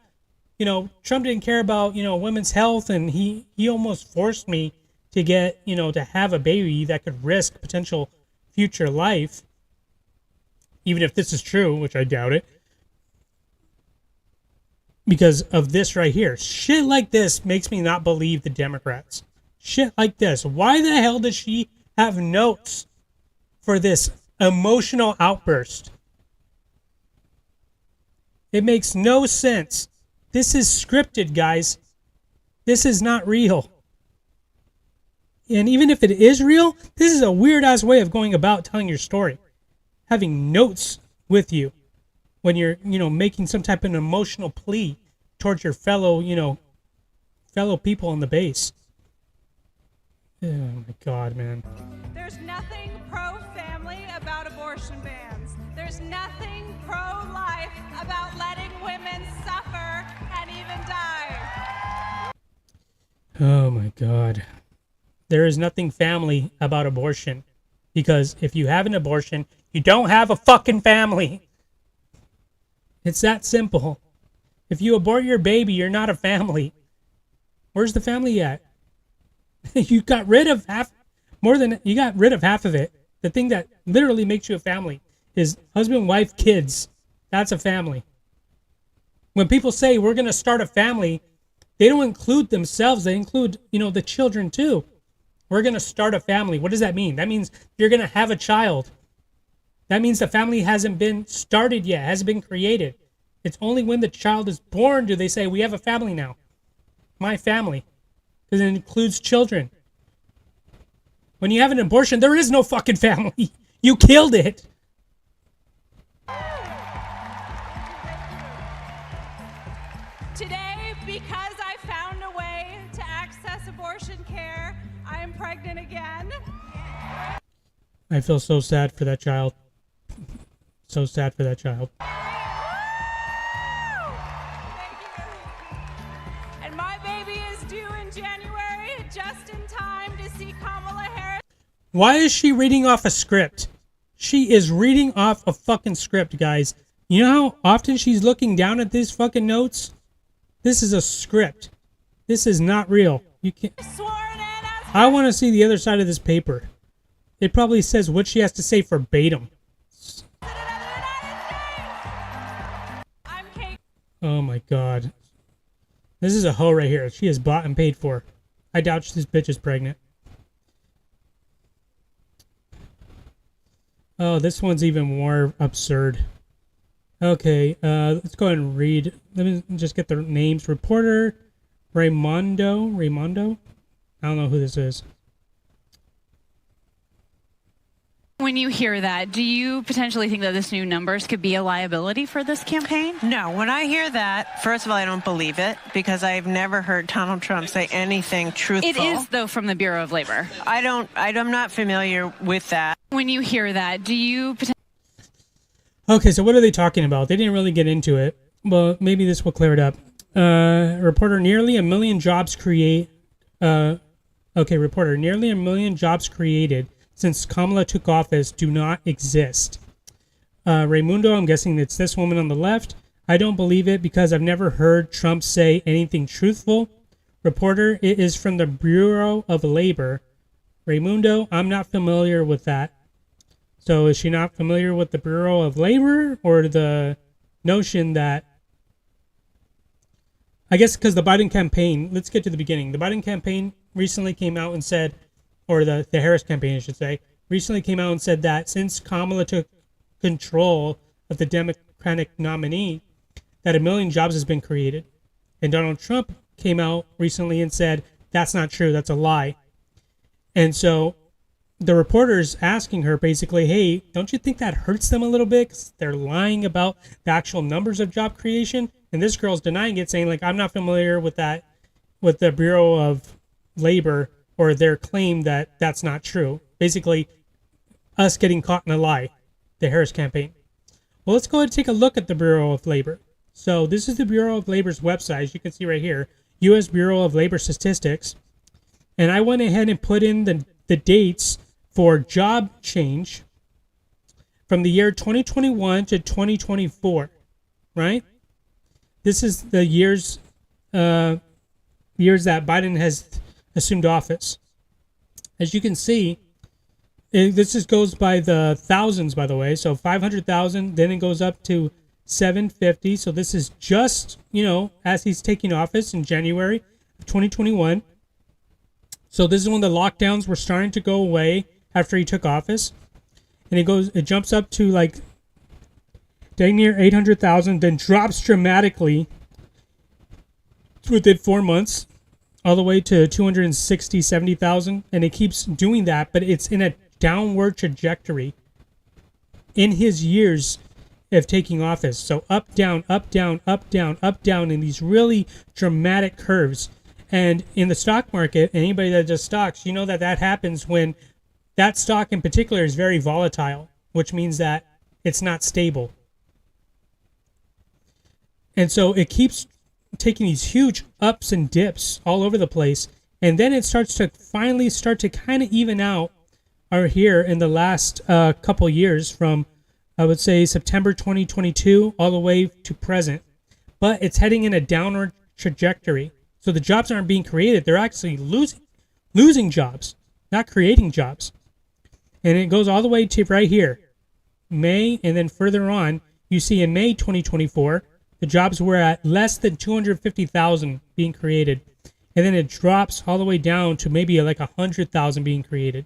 A: Trump didn't care about, women's health, and he almost forced me to get, to have a baby that could risk potential future life. Even if this is true, which I doubt it. Because of this right here. Shit like this makes me not believe the Democrats. Shit like this. Why the hell does she have notes for this emotional outburst? It makes no sense. This is scripted, guys. This is not real. And even if it is real, this is a weird-ass way of going about telling your story. Having notes with you when you're, making some type of emotional plea towards your fellow people on the base. Oh my God, man.
N: There's nothing pro-family about abortion bans. There's nothing pro-life about letting women suffer and even die.
A: Oh my God. There is nothing family about abortion. Because if you have an abortion, you don't have a fucking family. It's that simple. If you abort your baby, you're not a family. Where's the family at? You got rid of half of it. The thing that literally makes you a family is husband, wife, kids. That's a family. When people say we're going to start a family, they don't include themselves. They include, the children too. We're going to start a family. What does that mean? That means you're going to have a child. That means the family hasn't been started yet, hasn't been created. It's only when the child is born do they say, we have a family now. My family. Because it includes children. When you have an abortion, there is no fucking family. You killed it.
N: Today, because I found a way to access abortion care, I am pregnant again.
A: I feel so sad for that child. So sad for that child.
N: And my baby is due in January, just in time to see Kamala Harris.
A: Why is she reading off a script? She is reading off a fucking script, guys. You know how often she's looking down at these fucking notes? This is a script. This is not real. You can't. I want to see the other side of this paper. It probably says what she has to say verbatim. Oh my God. This is a hoe right here. She is bought and paid for. I doubt this bitch is pregnant. Oh, this one's even more absurd. Okay, let's go ahead and read. Let me just get the names. Reporter Raymondo. I don't know who this is.
O: When you hear that, do you potentially think that this new numbers could be a liability for this campaign?
P: No, when I hear that, first of all, I don't believe it because I've never heard Donald Trump say anything truthful.
O: It is, though, from the Bureau of Labor.
P: I'm not familiar with that.
O: When you hear that, do you
A: Okay, so what are they talking about? They didn't really get into it, but maybe this will clear it up. Reporter, nearly 1 million jobs created Okay, reporter. Nearly 1 million jobs created since Kamala took office do not exist. Raymundo, I'm guessing it's this woman on the left. I don't believe it because I've never heard Trump say anything truthful. Reporter, it is from the Bureau of Labor. Raymundo, I'm not familiar with that. So is she not familiar with the Bureau of Labor, or the notion that, I guess because the Biden campaign, let's get to the beginning. The Biden campaign recently came out and said, or the Harris campaign, I should say, recently came out and said that since Kamala took control of the Democratic nominee, that 1 million jobs has been created. And Donald Trump came out recently and said, that's not true, that's a lie. And so the reporter's asking her basically, hey, don't you think that hurts them a little bit? 'Cause they're lying about the actual numbers of job creation. And this girl's denying it, saying, like, I'm not familiar with that, with the Bureau of Labor, or their claim that that's not true. Basically, us getting caught in a lie, the Harris campaign. Well, let's go ahead and take a look at the Bureau of Labor. So this is the Bureau of Labor's website, as you can see right here, U.S. Bureau of Labor Statistics. And I went ahead and put in the dates for job change from the year 2021 to 2024, right? This is the years that Biden has assumed office. As you can see, this just goes by the thousands, by the way. So 500,000, then it goes up to 750. So this is just, as he's taking office in January of 2021. So this is when the lockdowns were starting to go away after he took office. And it jumps up to like dang near 800,000, then drops dramatically within 4 months, all the way to 260, 70,000. And it keeps doing that, but it's in a downward trajectory in his years of taking office. So up, down, up, down, up, down, up, down, in these really dramatic curves. And in the stock market, anybody that does stocks, you know that happens when that stock in particular is very volatile, which means that it's not stable. And so it keeps taking these huge ups and dips all over the place. And then it starts to finally kind of even out here in the last couple years, from, I would say, September 2022 all the way to present. But it's heading in a downward trajectory. So the jobs aren't being created. They're actually losing jobs, not creating jobs. And it goes all the way to right here, May, and then further on, you see in May 2024, the jobs were at less than 250,000 being created. And then it drops all the way down to maybe like 100,000 being created.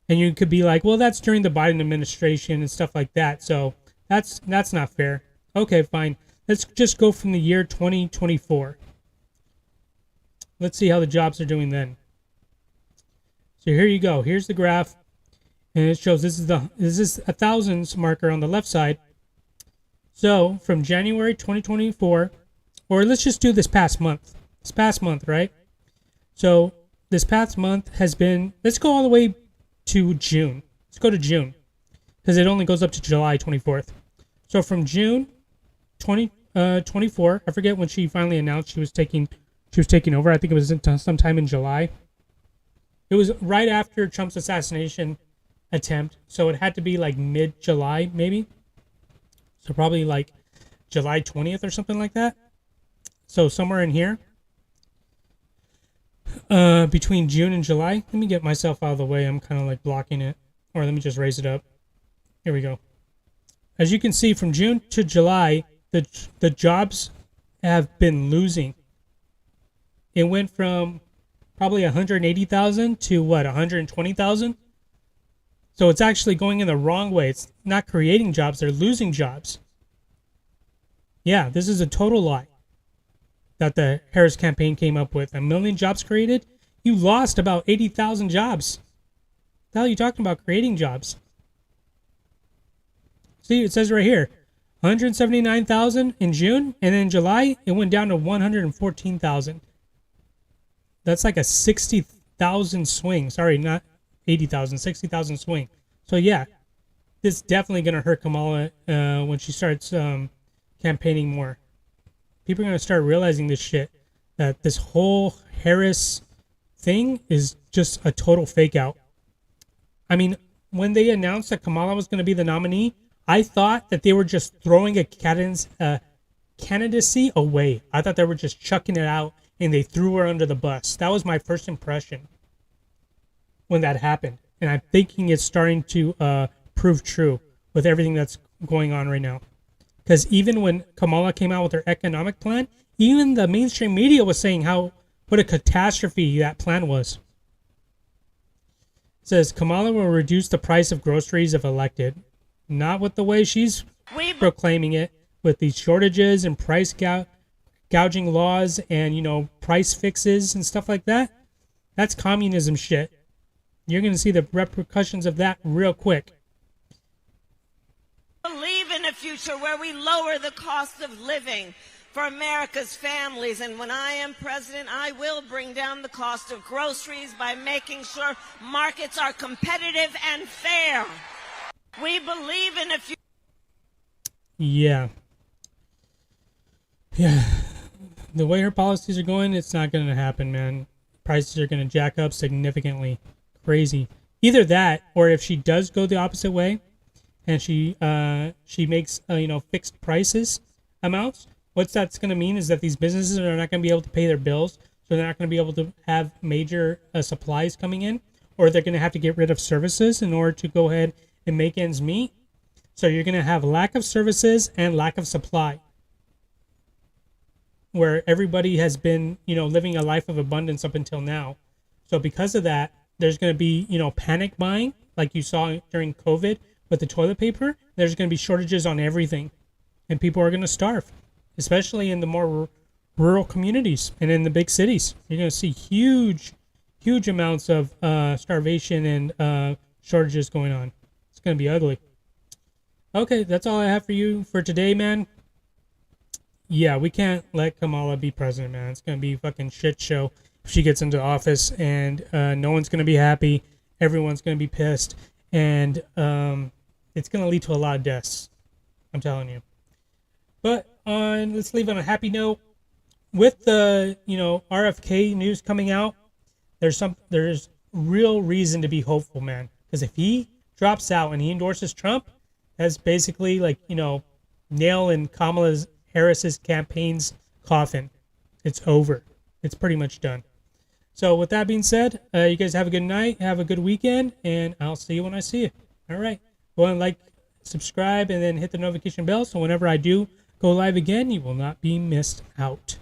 A: And you could be like, well, that's during the Biden administration and stuff like that. So that's not fair. Okay, fine. Let's just go from the year 2024. Let's see how the jobs are doing then. So here you go. Here's the graph. And it shows this is a thousands marker on the left side. So from January 2024, or let's just do this past month. This past month, right? So this past month has been, let's go all the way to June. Let's go to June, because it only goes up to July 24th. So from June 2024, I forget when she finally announced she was taking over. I think it was sometime in July. It was right after Trump's assassination attempt, so it had to be like mid-July maybe. So probably like July 20th or something like that. So somewhere in here, between June and July. Let me get myself out of the way. I'm kind of like blocking it. Or let me just raise it up. Here we go. As you can see, from June to July, the jobs have been losing. It went from probably 180,000 to what, 120,000? So it's actually going in the wrong way. It's not creating jobs, they're losing jobs. Yeah, this is a total lie that the Harris campaign came up with. 1 million jobs created? You lost about 80,000 jobs. The hell are you talking about creating jobs? See, it says right here, 179,000 in June, and then in July, it went down to 114,000. That's like a 60,000 swing. Sorry, not 80,000, 60,000 swing. So yeah, this is definitely going to hurt Kamala when she starts campaigning more. People are going to start realizing this shit, that this whole Harris thing is just a total fake out. I mean, when they announced that Kamala was going to be the nominee, I thought that they were just throwing a candidacy away. I thought they were just chucking it out and they threw her under the bus. That was my first impression when that happened. And I'm thinking it's starting to prove true with everything that's going on right now. Because even when Kamala came out with her economic plan, even the mainstream media was saying what a catastrophe that plan was. It says Kamala will reduce the price of groceries if elected. Not with the way she's proclaiming it, with these shortages and price gouging laws and, price fixes and stuff like that. That's communism shit. You're going to see the repercussions of that real quick.
Q: Believe in a future where we lower the cost of living for America's families. And when I am president, I will bring down the cost of groceries by making sure markets are competitive and fair. We believe in a future.
A: Yeah. The way her policies are going, it's not going to happen, man. Prices are going to jack up significantly. Crazy. Either that, or if she does go the opposite way, and she makes fixed prices amounts, what that's going to mean is that these businesses are not going to be able to pay their bills, so they're not going to be able to have major supplies coming in, or they're going to have to get rid of services in order to go ahead and make ends meet. So you're going to have lack of services and lack of supply, where everybody has been living a life of abundance up until now. So because of that, there's going to be panic buying like you saw during COVID with the toilet paper. There's going to be shortages on everything, and people are going to starve, especially in the more rural communities and in the big cities. You're going to see huge amounts of starvation and shortages going on. It's going to be ugly. Okay, that's all I have for you for today, man. Yeah, we can't let Kamala be president, man. It's going to be a fucking shit show if she gets into office, and no one's going to be happy. Everyone's going to be pissed, and it's going to lead to a lot of deaths. I'm telling you. But let's leave on a happy note. With the RFK news coming out, there's real reason to be hopeful, man. Because if he drops out and he endorses Trump, that's basically like nail in Kamala Harris's campaign's coffin. It's over. It's pretty much done. So with that being said, you guys have a good night, have a good weekend, and I'll see you when I see you. All right. Go and like, subscribe, and then hit the notification bell so whenever I do go live again, you will not be missed out.